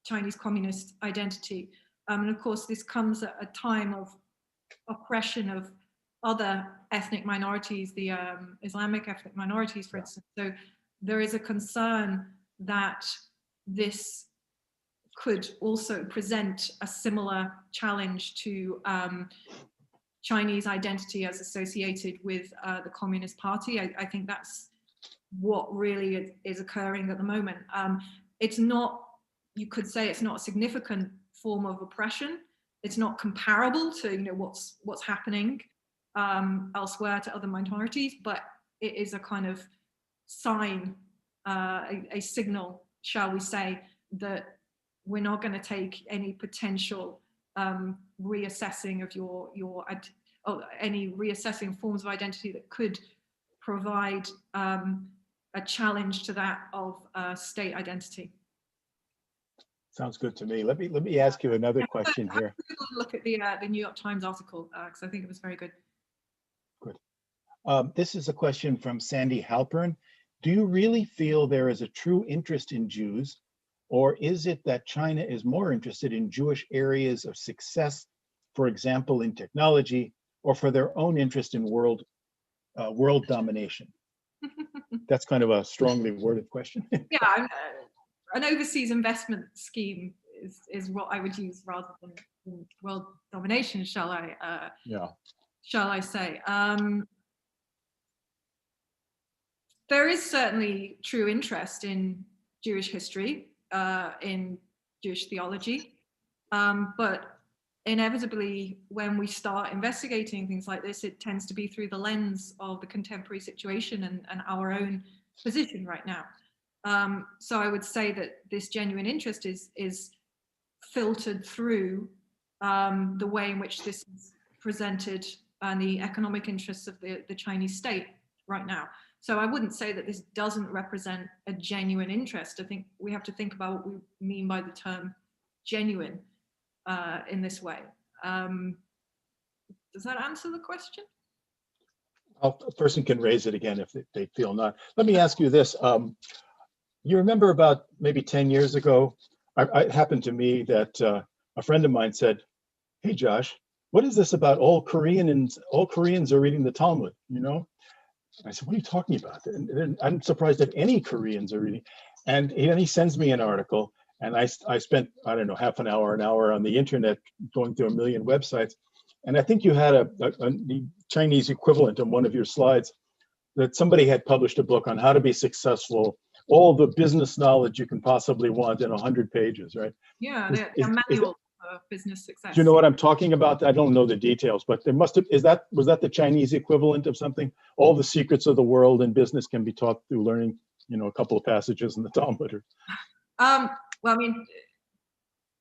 [SPEAKER 2] Chinese communist identity. And of course, this comes at a time of oppression of other ethnic minorities, the Islamic ethnic minorities, for instance. So there is a concern that this could also present a similar challenge to Chinese identity as associated with the Communist Party. I think that's what really is occurring at the moment. It's not, you could say it's not a significant form of oppression. It's not comparable to what's happening elsewhere to other minorities, but it is a kind of sign, a signal, shall we say, that we're not going to take any potential reassessing of any reassessing forms of identity that could provide a challenge to that of state identity.
[SPEAKER 3] Sounds good to me. Let me ask you another question here.
[SPEAKER 2] Look at the New York Times article because I think it was very good.
[SPEAKER 3] Good. This is a question from Sandy Halpern. Do you really feel there is a true interest in Jews, or is it that China is more interested in Jewish areas of success, for example, in technology, or for their own interest in world domination? That's kind of a strongly worded question.
[SPEAKER 2] Yeah, an overseas investment scheme is what I would use rather than world domination, shall I say. There is certainly true interest in Jewish history, in Jewish theology, but inevitably when we start investigating things like this, it tends to be through the lens of the contemporary situation and our own position right now. So I would say that this genuine interest is filtered through the way in which this is presented and the economic interests of the Chinese state right now. So I wouldn't say that this doesn't represent a genuine interest. I think we have to think about what we mean by the term genuine in this way. Does that answer the question?
[SPEAKER 3] A person can raise it again if they feel not. Let me ask you this. You remember about maybe 10 years ago, it happened to me that a friend of mine said, "Hey, Josh, what is this about all Koreans are reading the Talmud, you know?" I said, "What are you talking about?" And I'm surprised that any Koreans are reading. And he sends me an article, and I spent, I don't know, half an hour on the internet going through a million websites. And I think you had the Chinese equivalent on one of your slides that somebody had published a book on how to be successful, all the business knowledge you can possibly want in 100 pages, right?
[SPEAKER 2] Yeah, a manual for business success.
[SPEAKER 3] Do you know what I'm talking about? I don't know the details, but there must have, was that the Chinese equivalent of something? All the secrets of the world in business can be taught through learning, a couple of passages in the Talmud.
[SPEAKER 2] Well, I mean,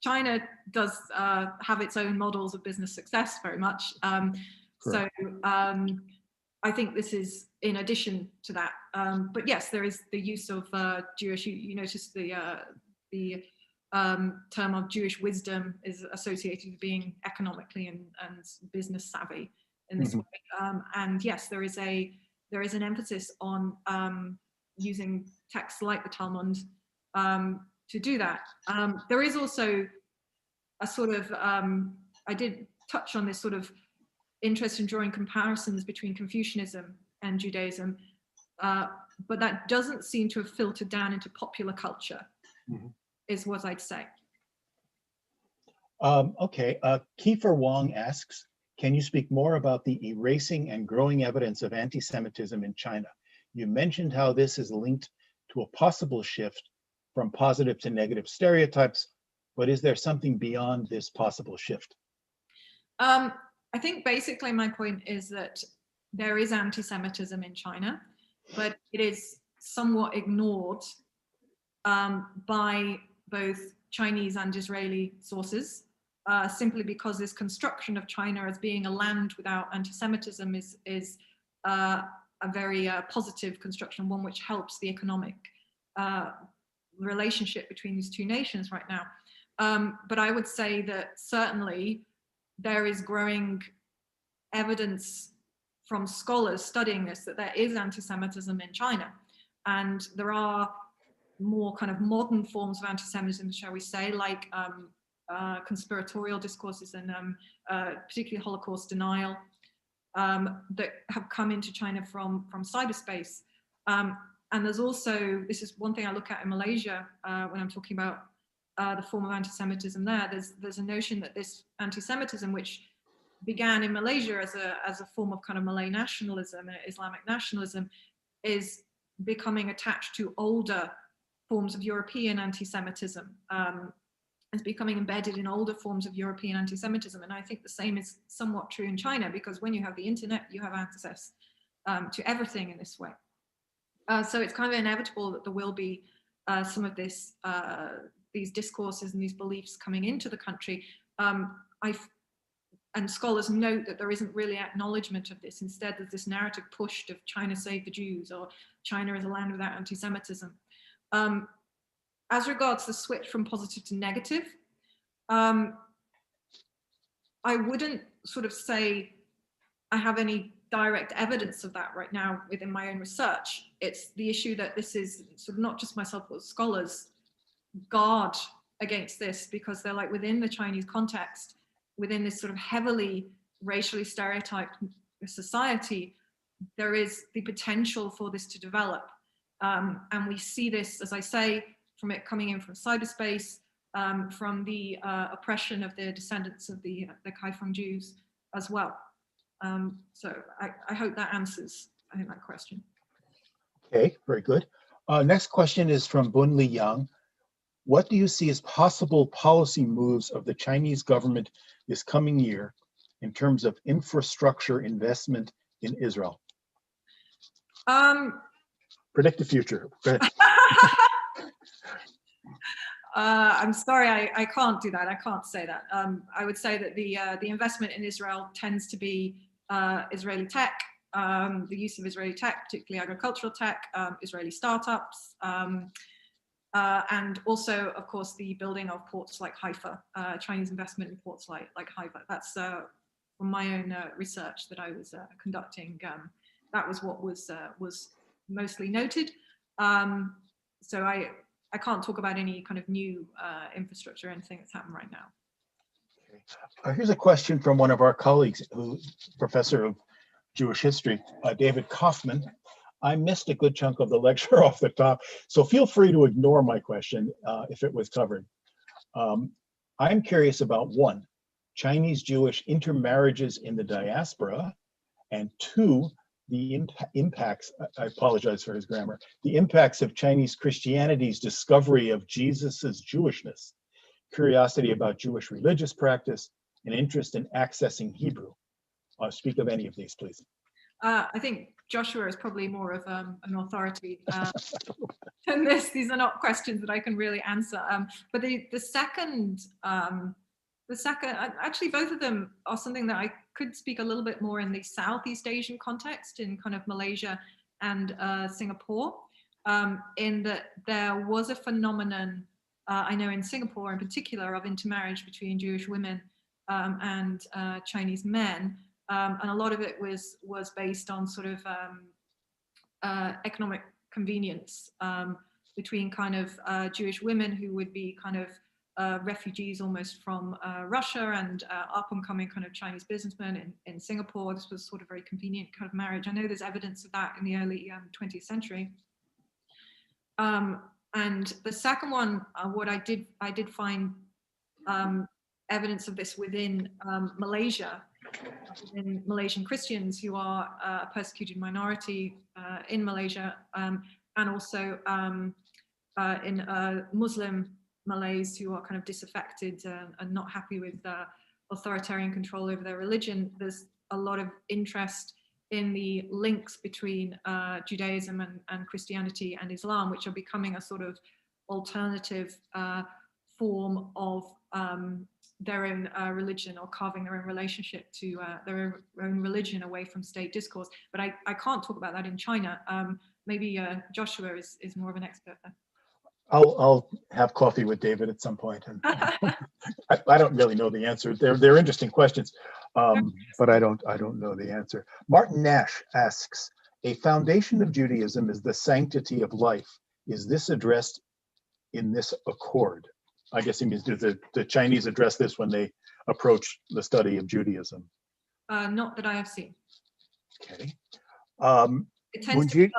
[SPEAKER 2] China does have its own models of business success very much. So I think this is in addition to that. But yes, there is the use of Jewish, you notice the term of Jewish wisdom is associated with being economically and business savvy in this way. And yes, there is an emphasis on using texts like the Talmud to do that. There is also a sort of, I did touch on this sort of interest in drawing comparisons between Confucianism and Judaism, but that doesn't seem to have filtered down into popular culture, is what I'd say.
[SPEAKER 3] Okay, Kiefer Wong asks, can you speak more about the erasing and growing evidence of anti-Semitism in China? You mentioned how this is linked to a possible shift from positive to negative stereotypes, but is there something beyond this possible shift?
[SPEAKER 2] I think basically my point is that there is anti-Semitism in China, but it is somewhat ignored by both Chinese and Israeli sources, simply because this construction of China as being a land without anti-Semitism is a very positive construction, one which helps the economic relationship between these two nations right now. But I would say that certainly there is growing evidence from scholars studying this that there is anti-Semitism in China. And there are more kind of modern forms of anti-Semitism, shall we say, like conspiratorial discourses and particularly Holocaust denial that have come into China from cyberspace. And there's also, this is one thing I look at in Malaysia when I'm talking about the form of anti-Semitism there. There's a notion that this anti-Semitism, which began in Malaysia as a form of kind of Malay nationalism and Islamic nationalism, is becoming attached to older forms of European anti-Semitism. It's becoming embedded in older forms of European anti-Semitism. And I think the same is somewhat true in China, because when you have the internet, you have access to everything in this way. So it's kind of inevitable that there will be some of this, these discourses and these beliefs coming into the country. And scholars note that there isn't really acknowledgement of this. Instead, there's this narrative pushed of China save the Jews, or China is a land without anti-Semitism. As regards the switch from positive to negative, I wouldn't sort of say I have any direct evidence of that right now within my own research. It's the issue that this is sort of not just myself, but scholars guard against this, because they're like, within the Chinese context, within this sort of heavily racially stereotyped society, there is the potential for this to develop. And we see this, as I say, from it coming in from cyberspace, from the oppression of the descendants of the Kaifeng Jews as well. So I hope that answers, I think, that question.
[SPEAKER 3] Okay, very good. Next question is from Bunli Yang. What do you see as possible policy moves of the Chinese government this coming year in terms of infrastructure investment in Israel? Predict the future. Go ahead.
[SPEAKER 2] I'm sorry, I can't do that. I can't say that. I would say that the investment in Israel tends to be Israeli tech, the use of Israeli tech, particularly agricultural tech, Israeli startups, and also, of course, the building of ports like Haifa, Chinese investment in ports like Haifa. That's from my own research that I was conducting. That was what was mostly noted. So I can't talk about any kind of new infrastructure or anything that's happened right now.
[SPEAKER 3] Okay. Here's a question from one of our colleagues, who's professor of Jewish history, David Kaufman. I missed a good chunk of the lecture off the top, so feel free to ignore my question if it was covered. I'm curious about 1, Chinese Jewish intermarriages in the diaspora, and 2, the impacts, I apologize for his grammar, the impacts of Chinese Christianity's discovery of Jesus's Jewishness, curiosity about Jewish religious practice, and interest in accessing Hebrew. Speak of any of these, please.
[SPEAKER 2] I think Joshua is probably more of an authority than this. These are not questions that I can really answer. But the second, actually both of them are something that I could speak a little bit more in the Southeast Asian context, in kind of Malaysia and Singapore, in that there was a phenomenon, I know in Singapore in particular, of intermarriage between Jewish women and Chinese men. And a lot of it was based on sort of economic convenience between kind of Jewish women who would be kind of refugees almost from Russia, and up and coming kind of Chinese businessmen in Singapore. This was sort of very convenient kind of marriage. I know there's evidence of that in the early 20th century. And the second one, what I did find evidence of this within Malaysia, within Malaysian Christians who are a persecuted minority in Malaysia, and also in Muslim Malays who are kind of disaffected and not happy with authoritarian control over their religion. There's a lot of interest in the links between Judaism and Christianity and Islam, which are becoming a sort of alternative form of their own religion, or carving their own relationship to their own religion away from state discourse. But I can't talk about that in China. Maybe Joshua is more of an expert there.
[SPEAKER 3] I'll have coffee with David at some point, and I don't really know the answer. They're interesting questions, but I don't know the answer. Martin Nash asks, a foundation of Judaism is the sanctity of life. Is this addressed in this accord? I guess he means, do the Chinese address this when they approach the study of Judaism?
[SPEAKER 2] Not that I have seen.
[SPEAKER 3] Okay.
[SPEAKER 2] It tends to be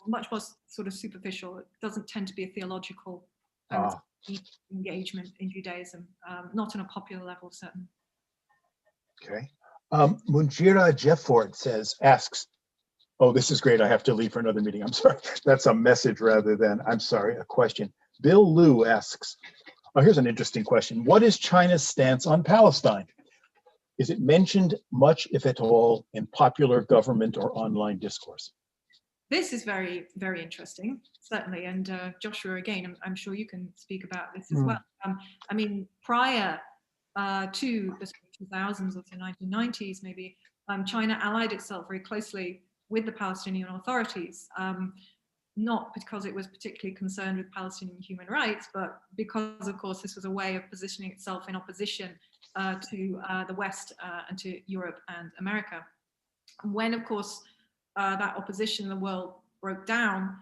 [SPEAKER 2] much more sort of superficial. It doesn't tend to be a theological deep engagement in Judaism, not on a popular level, certainly.
[SPEAKER 3] Okay. Munjira Jefford asks, oh, this is great. I have to leave for another meeting. I'm sorry. That's a message rather than, I'm sorry, a question. Bill Liu asks, oh, here's an interesting question. What is China's stance on Palestine? Is it mentioned much, if at all, in popular government or online discourse?
[SPEAKER 2] This is very, very interesting, certainly. And Joshua, again, I'm sure you can speak about this as well. I mean, prior to the 2000s or the 1990s, maybe, China allied itself very closely with the Palestinian authorities, not because it was particularly concerned with Palestinian human rights, but because, of course, this was a way of positioning itself in opposition to the West and to Europe and America. When, of course, that opposition in the world broke down,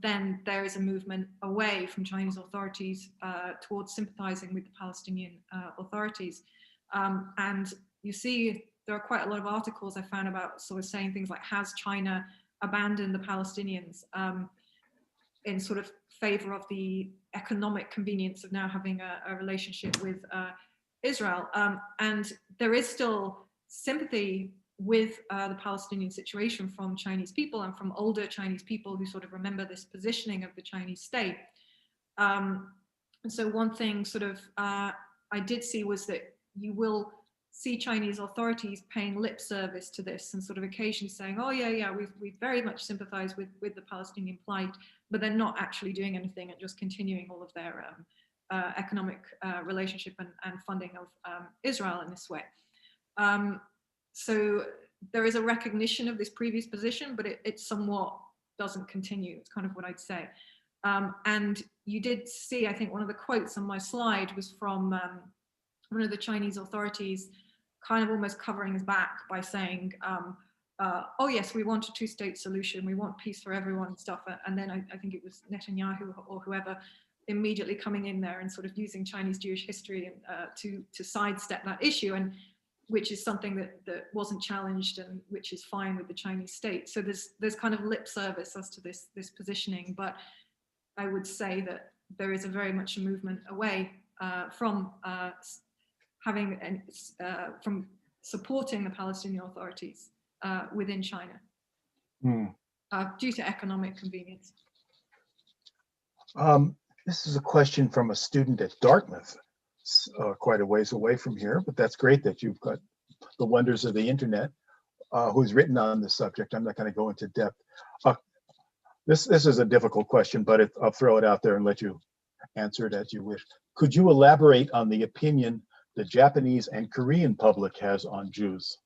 [SPEAKER 2] then there is a movement away from Chinese authorities towards sympathizing with the Palestinian authorities. And you see, there are quite a lot of articles I found about sort of saying things like, has China abandoned the Palestinians in sort of favor of the economic convenience of now having a relationship with Israel? And there is still sympathy with the Palestinian situation from Chinese people and from older Chinese people who sort of remember this positioning of the Chinese state. And so one thing sort of I did see was that you will see Chinese authorities paying lip service to this and sort of occasionally saying, oh yeah, we very much sympathize with the Palestinian plight, but they're not actually doing anything and just continuing all of their economic relationship and funding of Israel in this way. So there is a recognition of this previous position, but it somewhat doesn't continue. It's kind of what I'd say. And you did see, I think one of the quotes on my slide was from one of the Chinese authorities kind of almost covering his back by saying, oh yes, we want a two-state solution, we want peace for everyone and stuff. And then I think it was Netanyahu or whoever immediately coming in there and sort of using Chinese Jewish history and, to sidestep that issue, and which is something that wasn't challenged and which is fine with the Chinese state. So there's kind of lip service as to this positioning, but I would say that there is a very much a movement away from having and from supporting the Palestinian authorities within China due to economic convenience.
[SPEAKER 3] This is a question from a student at Dartmouth, quite a ways away from here, but that's great that you've got the wonders of the internet, who's written on the subject. I'm not going to go into depth. This is a difficult question, but I'll throw it out there and let you answer it as you wish. Could you elaborate on the opinion the Japanese and Korean public has on Jews?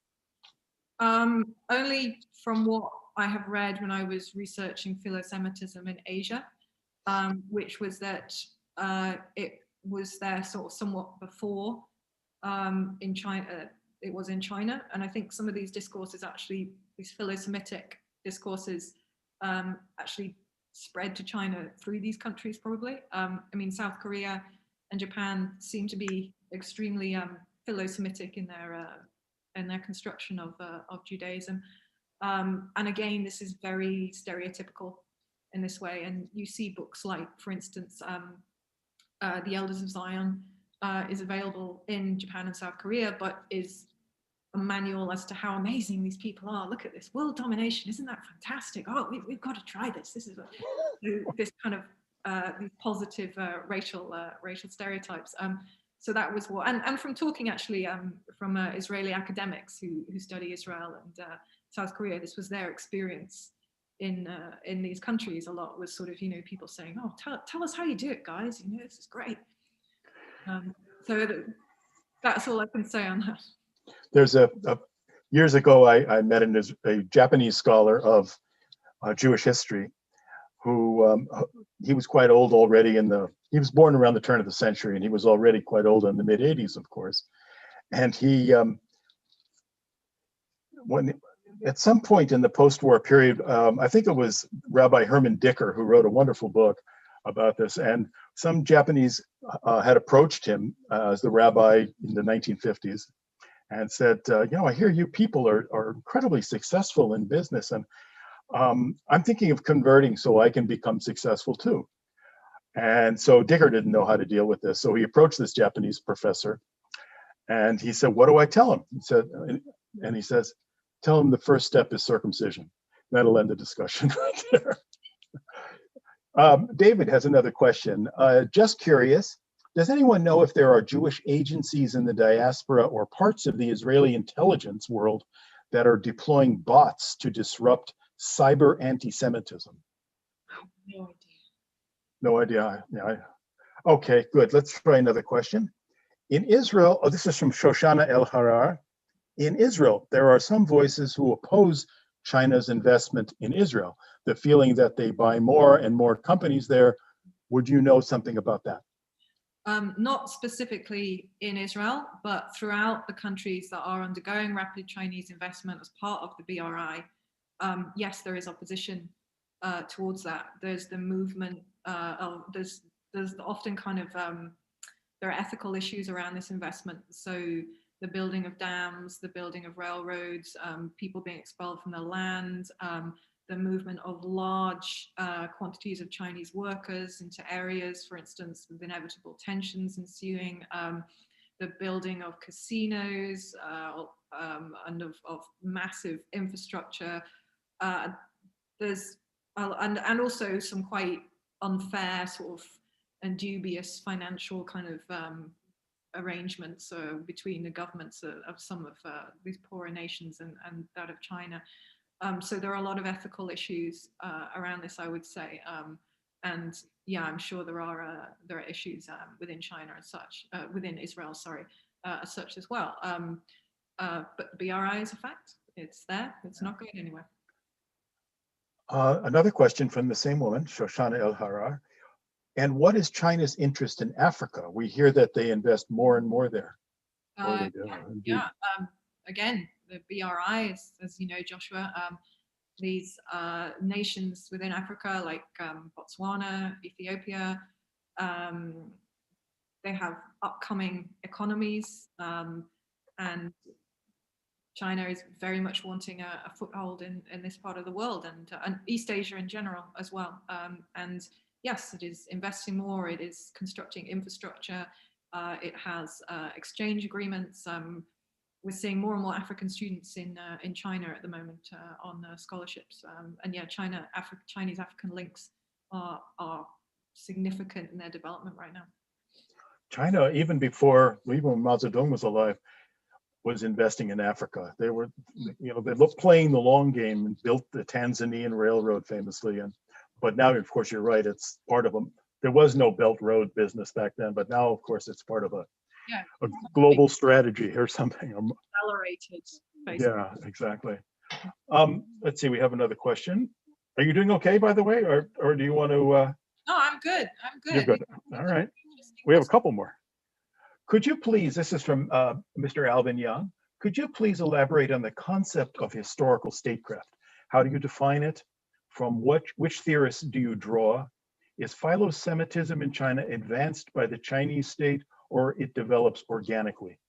[SPEAKER 2] Only from what I have read when I was researching Philosemitism in Asia, which was that it was there sort of somewhat before in China. It was in China, and I think some of these discourses actually, these Philosemitic discourses, actually spread to China through these countries probably. I mean, South Korea and Japan seem to be extremely Philosemitic in their construction of Judaism. And again, this is very stereotypical in this way. And you see books like, for instance, The Elders of Zion is available in Japan and South Korea, but is a manual as to how amazing these people are. Look at this world domination. Isn't that fantastic? Oh, we've got to try this. This is this kind of these positive racial stereotypes. so that was what, and from talking actually from Israeli academics who study Israel and South Korea, this was their experience in these countries. A lot was sort of, people saying, oh, tell us how you do it, guys, this is great. So that's all I can say on that.
[SPEAKER 3] There's years ago, I met a Japanese scholar of Jewish history who he was quite old already he was born around the turn of the century, and he was already quite old in the mid 80s, of course. And he, at some point in the post-war period, I think it was Rabbi Herman Dicker who wrote a wonderful book about this, and some Japanese had approached him as the rabbi in the 1950s and said, I hear you people are incredibly successful in business, and I'm thinking of converting so I can become successful too. And so Dicker didn't know how to deal with this. So he approached this Japanese professor and he said, what do I tell him? He says, tell him the first step is circumcision. That'll end the discussion right there. David has another question. Just curious, does anyone know if there are Jewish agencies in the diaspora or parts of the Israeli intelligence world that are deploying bots to disrupt cyber anti-Semitism?
[SPEAKER 2] No idea.
[SPEAKER 3] No idea. Yeah. Okay, good. Let's try another question. In Israel, this is from Shoshana El-Harar. In Israel, there are some voices who oppose China's investment in Israel, the feeling that they buy more and more companies there. Would you know something about that?
[SPEAKER 2] Not specifically in Israel, but throughout the countries that are undergoing rapid Chinese investment as part of the BRI, yes, there is opposition towards that. There's the movement there's often kind of there are ethical issues around this investment. So the building of dams, the building of railroads, people being expelled from their land, the movement of large quantities of Chinese workers into areas, for instance, with inevitable tensions ensuing, the building of casinos and of massive infrastructure. There's and also some quite unfair sort of and dubious financial kind of arrangements between the governments of some of these poorer nations and that of China. So there are a lot of ethical issues around this, I would say. And yeah, I'm sure there are issues within China as such, within Israel, sorry, as such as well. But the BRI is a fact. It's there. It's not going anywhere.
[SPEAKER 3] Another question from the same woman, Shoshana El-Harar. And what is China's interest in Africa? We hear that they invest more and more there.
[SPEAKER 2] Again, the BRI is, as you know, Joshua, these nations within Africa like Botswana, Ethiopia, they have upcoming economies, and China is very much wanting a foothold in this part of the world and East Asia in general as well. And yes, it is investing more, it is constructing infrastructure, it has exchange agreements. We're seeing more and more African students in China at the moment on scholarships. And yeah, Chinese African links are significant in their development right now.
[SPEAKER 3] China, even when Mao Zedong was alive, was investing in Africa. They were, they looked playing the long game and built the Tanzanian Railroad famously. But now, of course, you're right. It's part of them. There was no Belt Road business back then, but now, of course, it's part of a global strategy or something.
[SPEAKER 2] Accelerated, basically.
[SPEAKER 3] Yeah, exactly. Let's see. We have another question. Are you doing okay, by the way, or do you want to?
[SPEAKER 2] No, I'm good. I'm good.
[SPEAKER 3] You're good. All right. We have a couple more. Could you please, this is from Mr. Alvin Young, could you please elaborate on the concept of historical statecraft? How do you define it? From which theorists do you draw? Is Philosemitism in China advanced by the Chinese state, or it develops organically?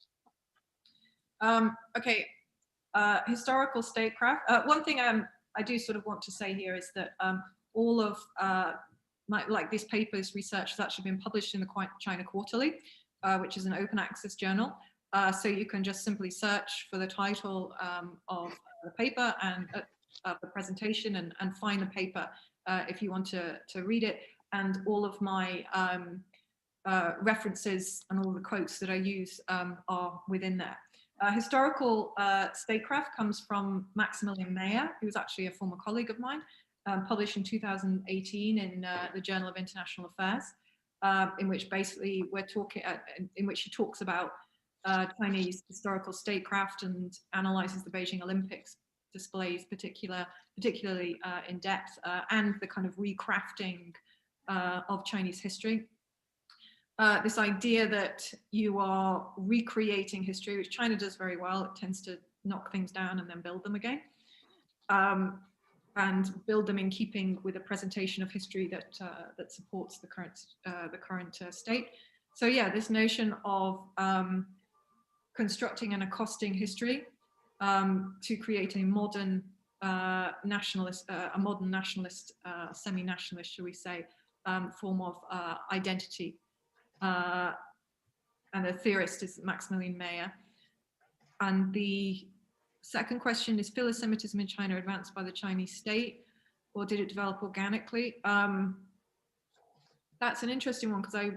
[SPEAKER 2] Okay, historical statecraft. One thing I do sort of want to say here is that all of this paper's research has actually been published in the China Quarterly, which is an open access journal. So you can just simply search for the title of the paper and the presentation and find the paper if you want to read it. And all of my references and all the quotes that I use are within there. Historical statecraft comes from Maximilian Mayer, who was actually a former colleague of mine, published in 2018 in the Journal of International Affairs, in which basically in which he talks about Chinese historical statecraft and analyzes the Beijing Olympics displays particularly in depth, and the kind of recrafting of Chinese history. This idea that you are recreating history, which China does very well. It tends to knock things down and then build them again, and build them in keeping with a presentation of history that that supports the current state. So yeah, this notion of constructing and accosting history to create a modern nationalist, semi-nationalist, shall we say, form of identity. And the theorist is Maximilian Mayer. And the second question is, Philosemitism in China advanced by the Chinese state, or did it develop organically? That's an interesting one, because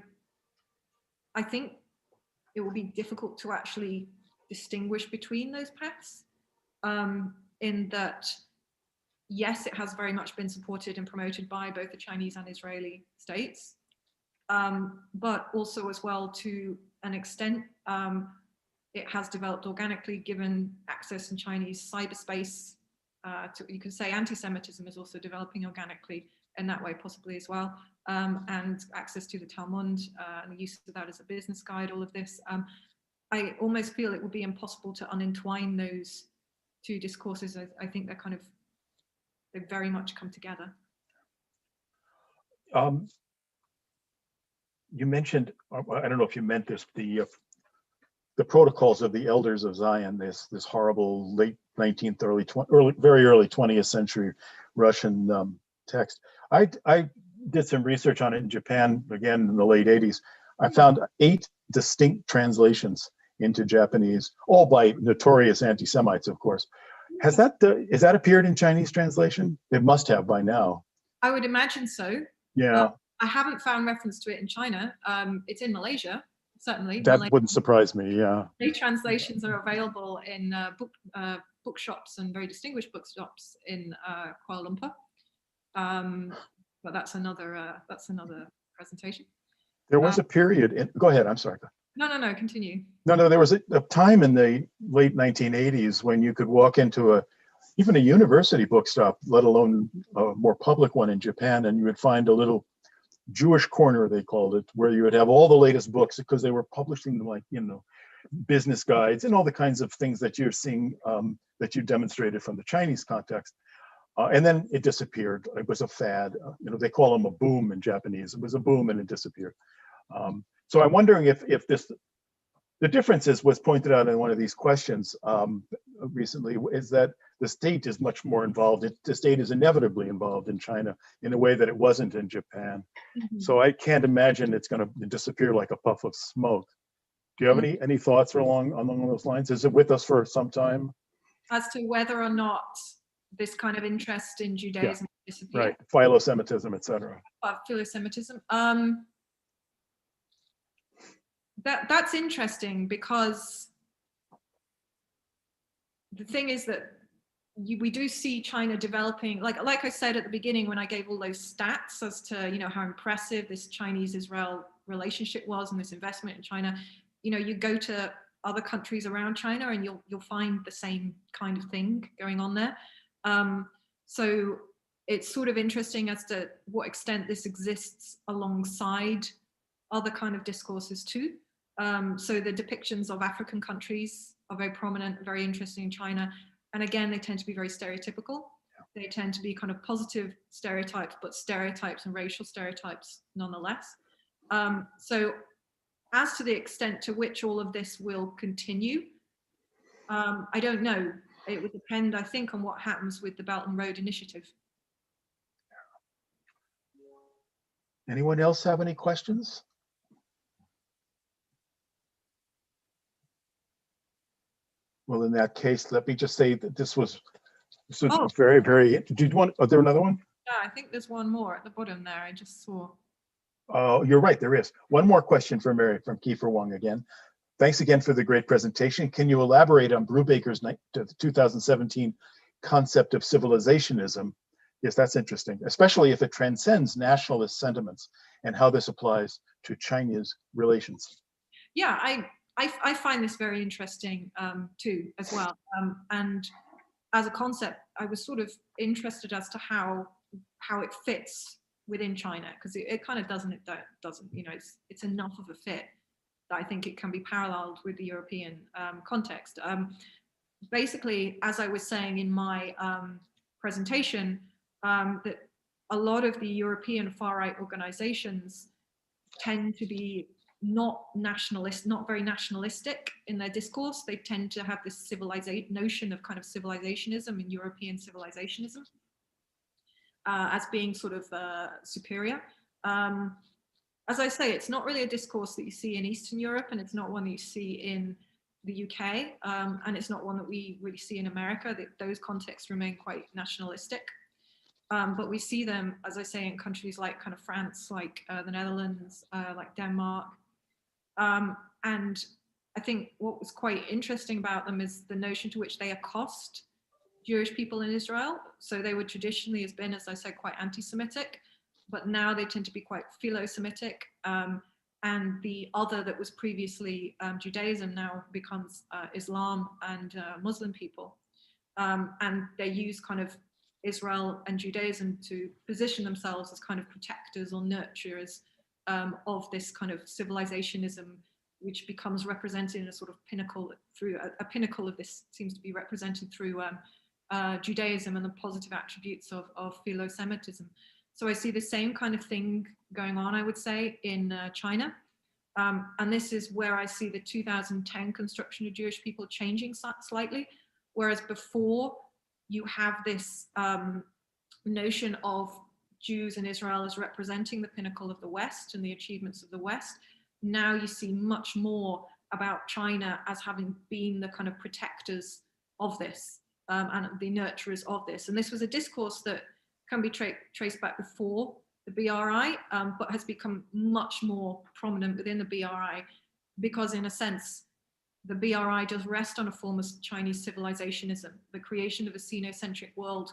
[SPEAKER 2] I think it will be difficult to actually distinguish between those paths, in that, yes, it has very much been supported and promoted by both the Chinese and Israeli states, but also as well to an extent, it has developed organically given access in Chinese cyberspace. You could say anti-Semitism is also developing organically in that way, possibly as well, and access to the Talmud and the use of that as a business guide, all of this. I almost feel it would be impossible to unentwine those two discourses. I think they very much come together.
[SPEAKER 3] You mentioned, I don't know if you meant this, the protocols of the elders of Zion, this horrible late 19th, very early 20th century Russian text. I did some research on it in Japan, again in the late 80s. I found 8 distinct translations into Japanese, all by notorious anti-Semites, of course. Has that appeared in Chinese translation? It must have by now.
[SPEAKER 2] I would imagine so.
[SPEAKER 3] Yeah.
[SPEAKER 2] I haven't found reference to it in China. It's in Malaysia, certainly.
[SPEAKER 3] That wouldn't surprise me, yeah.
[SPEAKER 2] Late translations are available in bookshops and very distinguished bookshops in Kuala Lumpur. But that's another presentation.
[SPEAKER 3] There was a period, go ahead, I'm sorry.
[SPEAKER 2] No, continue.
[SPEAKER 3] No, there was a time in the late 1980s when you could walk into even a university bookstop, let alone a more public one in Japan, and you would find a little Jewish corner, they called it, where you would have all the latest books, because they were publishing them, like, business guides and all the kinds of things that you're seeing, that you demonstrated from the Chinese context. And then it disappeared. It was a fad. They call them a boom in Japanese. It was a boom and it disappeared. So I'm wondering if the difference was pointed out in one of these questions recently, is that the state is much more involved. The state is inevitably involved in China in a way that it wasn't in Japan. Mm-hmm. So I can't imagine it's going to disappear like a puff of smoke. Do you have any thoughts along those lines? Is it with us for some time?
[SPEAKER 2] As to whether or not this kind of interest in Judaism disappear?
[SPEAKER 3] Right, Philosemitism, etc.
[SPEAKER 2] Philosemitism. That's interesting, because the thing is that we do see China developing, like I said at the beginning when I gave all those stats as to how impressive this Chinese-Israel relationship was and this investment in China. You go to other countries around China and you'll find the same kind of thing going on there. So it's sort of interesting as to what extent this exists alongside other kind of discourses too. So the depictions of African countries are very prominent, very interesting in China. And again, they tend to be very stereotypical. Yeah. They tend to be kind of positive stereotypes, but stereotypes and racial stereotypes nonetheless. So as to the extent to which all of this will continue, I don't know. It would depend, I think, on what happens with the Belt and Road Initiative.
[SPEAKER 3] Anyone else have any questions? Well, in that case, let me just say that this was very, very. Did you want? Oh, there another one?
[SPEAKER 2] Yeah, I think there's one more at the bottom there. I just saw.
[SPEAKER 3] Oh, you're right, there is. One more question for Mary from Kiefer Wong again. Thanks again for the great presentation. Can you elaborate on Brubaker's 2017 concept of civilizationism? Yes, that's interesting, especially if it transcends nationalist sentiments and how this applies to China's relations.
[SPEAKER 2] Yeah, I find this very interesting too, as well. And as a concept, I was sort of interested as to how it fits within China, because it kind of doesn't, you know, it's enough of a fit that I think it can be paralleled with the European context. Basically, as I was saying in my presentation, that a lot of the European far-right organizations tend to be not very nationalistic in their discourse. They tend to have this notion of kind of civilizationism and European civilizationism as being sort of superior. As I say, it's not really a discourse that you see in Eastern Europe, and it's not one that you see in the UK, and it's not one that we really see in America. Those contexts remain quite nationalistic. But we see them, as I say, in countries like kind of France, like the Netherlands, like Denmark. And I think what was quite interesting about them is the notion to which they accost Jewish people in Israel. So they would traditionally have been, as I said, quite anti-Semitic, but now they tend to be quite philo-Semitic. And the other that was previously Judaism now becomes Islam and Muslim people. And they use kind of Israel and Judaism to position themselves as kind of protectors or nurturers of this kind of civilizationism, which becomes represented in a sort of pinnacle through a pinnacle of this seems to be represented through Judaism and the positive attributes of Philosemitism. So I see the same kind of thing going on, I would say, in China. And this is where I see the 2010 construction of Jewish people changing slightly. Whereas before, you have this notion of Jews in Israel as representing the pinnacle of the West and the achievements of the West. Now you see much more about China as having been the kind of protectors of this and the nurturers of this. And this was a discourse that can be traced back before the BRI, but has become much more prominent within the BRI, because in a sense, the BRI does rest on a form of Chinese civilizationism. The creation of a Sino-centric world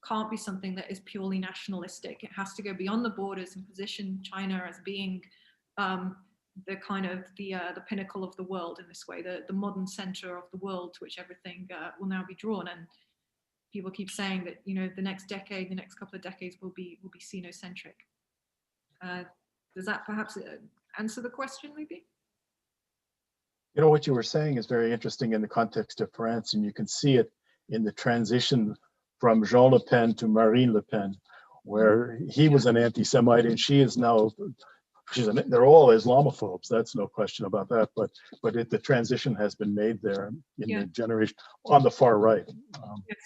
[SPEAKER 2] can't be something that is purely nationalistic. It has to go beyond the borders and position China as being the kind of the pinnacle of the world in this way, the modern center of the world to which everything will now be drawn. And people keep saying that, you know, the next decade, the next couple of decades will be Sino-centric. Does that perhaps answer the question, maybe?
[SPEAKER 3] You know, what you were saying is very interesting in the context of France, and you can see it in the transition from Jean Le Pen to Marine Le Pen, where he was an anti-Semite and she is now, they're all Islamophobes, that's no question about that, but the transition has been made there in the generation on the far right.
[SPEAKER 2] Yes,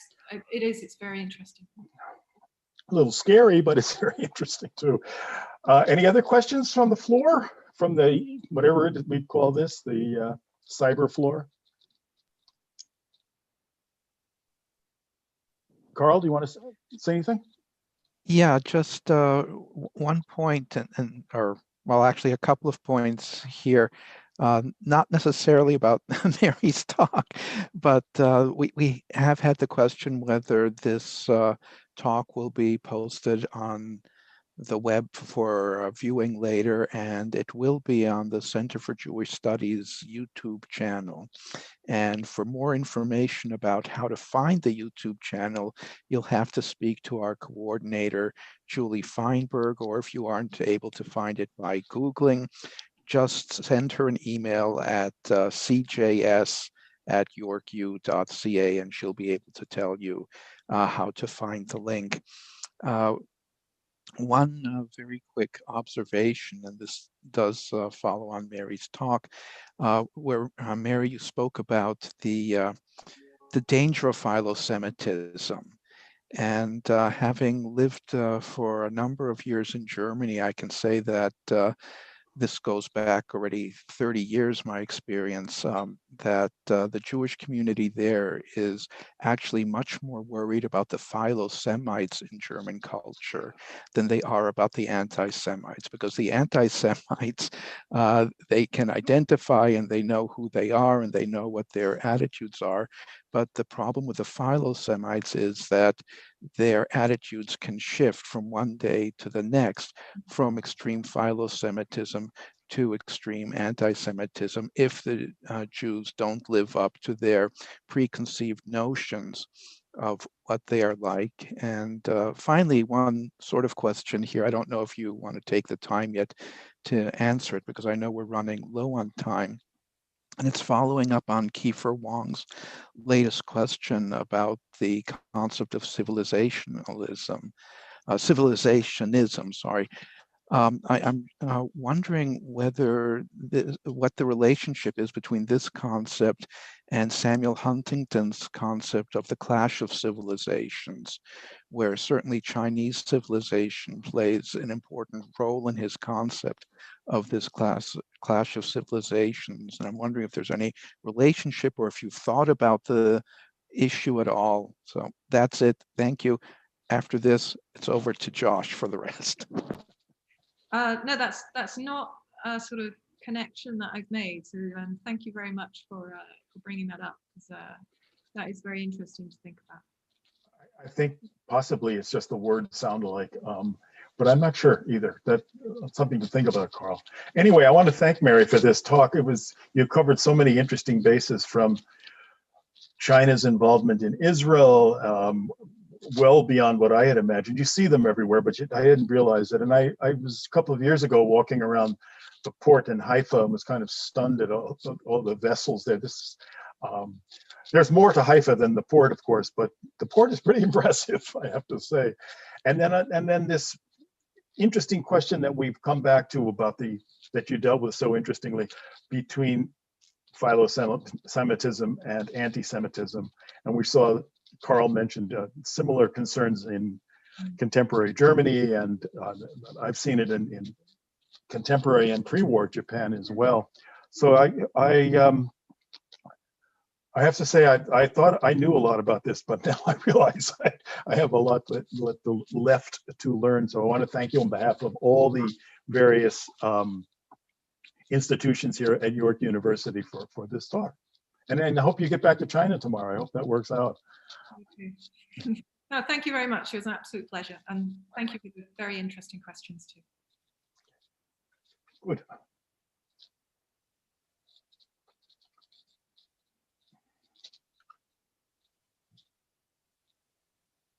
[SPEAKER 2] it is, it's very interesting.
[SPEAKER 3] A little scary, but it's very interesting too. Any other questions from the floor? From the, whatever we call this, the cyber floor? Carl, do you want to say anything?
[SPEAKER 1] Yeah, just one point, or well, actually a couple of points here. Not necessarily about Mary's talk, but we have had the question whether this talk will be posted on the web for viewing later, and it will be on the Center for Jewish Studies YouTube channel. And for more information about how to find the YouTube channel, you'll have to speak to our coordinator, Julie Feinberg, or if you aren't able to find it by Googling, just send her an email at cjs@yorku.ca, and she'll be able to tell you how to find the link. One very quick observation, and this does follow on Mary's talk, where Mary, you spoke about the danger of Philosemitism. And having lived for a number of years in Germany, I can say that this goes back already 30 years, my experience, that the Jewish community there is actually much more worried about the Philosemites in German culture than they are about the anti-Semites, because the anti-Semites, they can identify and they know who they are and they know what their attitudes are. But the problem with the Philosemites is that their attitudes can shift from one day to the next, from extreme Philosemitism to extreme anti-Semitism, if the Jews don't live up to their preconceived notions of what they are like. And finally, one sort of question here. I don't know if you want to take the time yet to answer it, because I know we're running low on time. And it's following up on Kiefer Wong's latest question about the concept of civilizationism, sorry. I'm wondering whether what the relationship is between this concept and Samuel Huntington's concept of the clash of civilizations, where certainly Chinese civilization plays an important role in his concept of this clash of civilizations. And I'm wondering if there's any relationship or if you've thought about the issue at all. So that's it. Thank you. After this, it's over to Josh for the rest.
[SPEAKER 2] No, that's not a sort of connection that I've made. So thank you very much for bringing that up, because that is very interesting to think about.
[SPEAKER 3] I think possibly it's just the word sound alike, but I'm not sure either. That's something to think about, Carl. Anyway, I want to thank Mary for this talk. You covered so many interesting bases, from China's involvement in Israel, well beyond what I had imagined. You see them everywhere, but I didn't realize it. And I was a couple of years ago walking around the port in Haifa and was kind of stunned at all the vessels there. There's more to Haifa than the port, of course, but the port is pretty impressive, I have to say. And then this interesting question that we've come back to that you dealt with so interestingly, between Philosemitism and anti-Semitism. And we saw Carl mentioned similar concerns in contemporary Germany, and I've seen it in contemporary and pre-war Japan as well. So I have to say, I thought I knew a lot about this, but now I realize I have a lot left to learn. So I want to thank you on behalf of all the various institutions here at York University for this talk. And I hope you get back to China tomorrow. I hope that works out.
[SPEAKER 2] Okay. No, thank you very much. It was an absolute pleasure. And thank you for the very interesting questions too.
[SPEAKER 3] Good.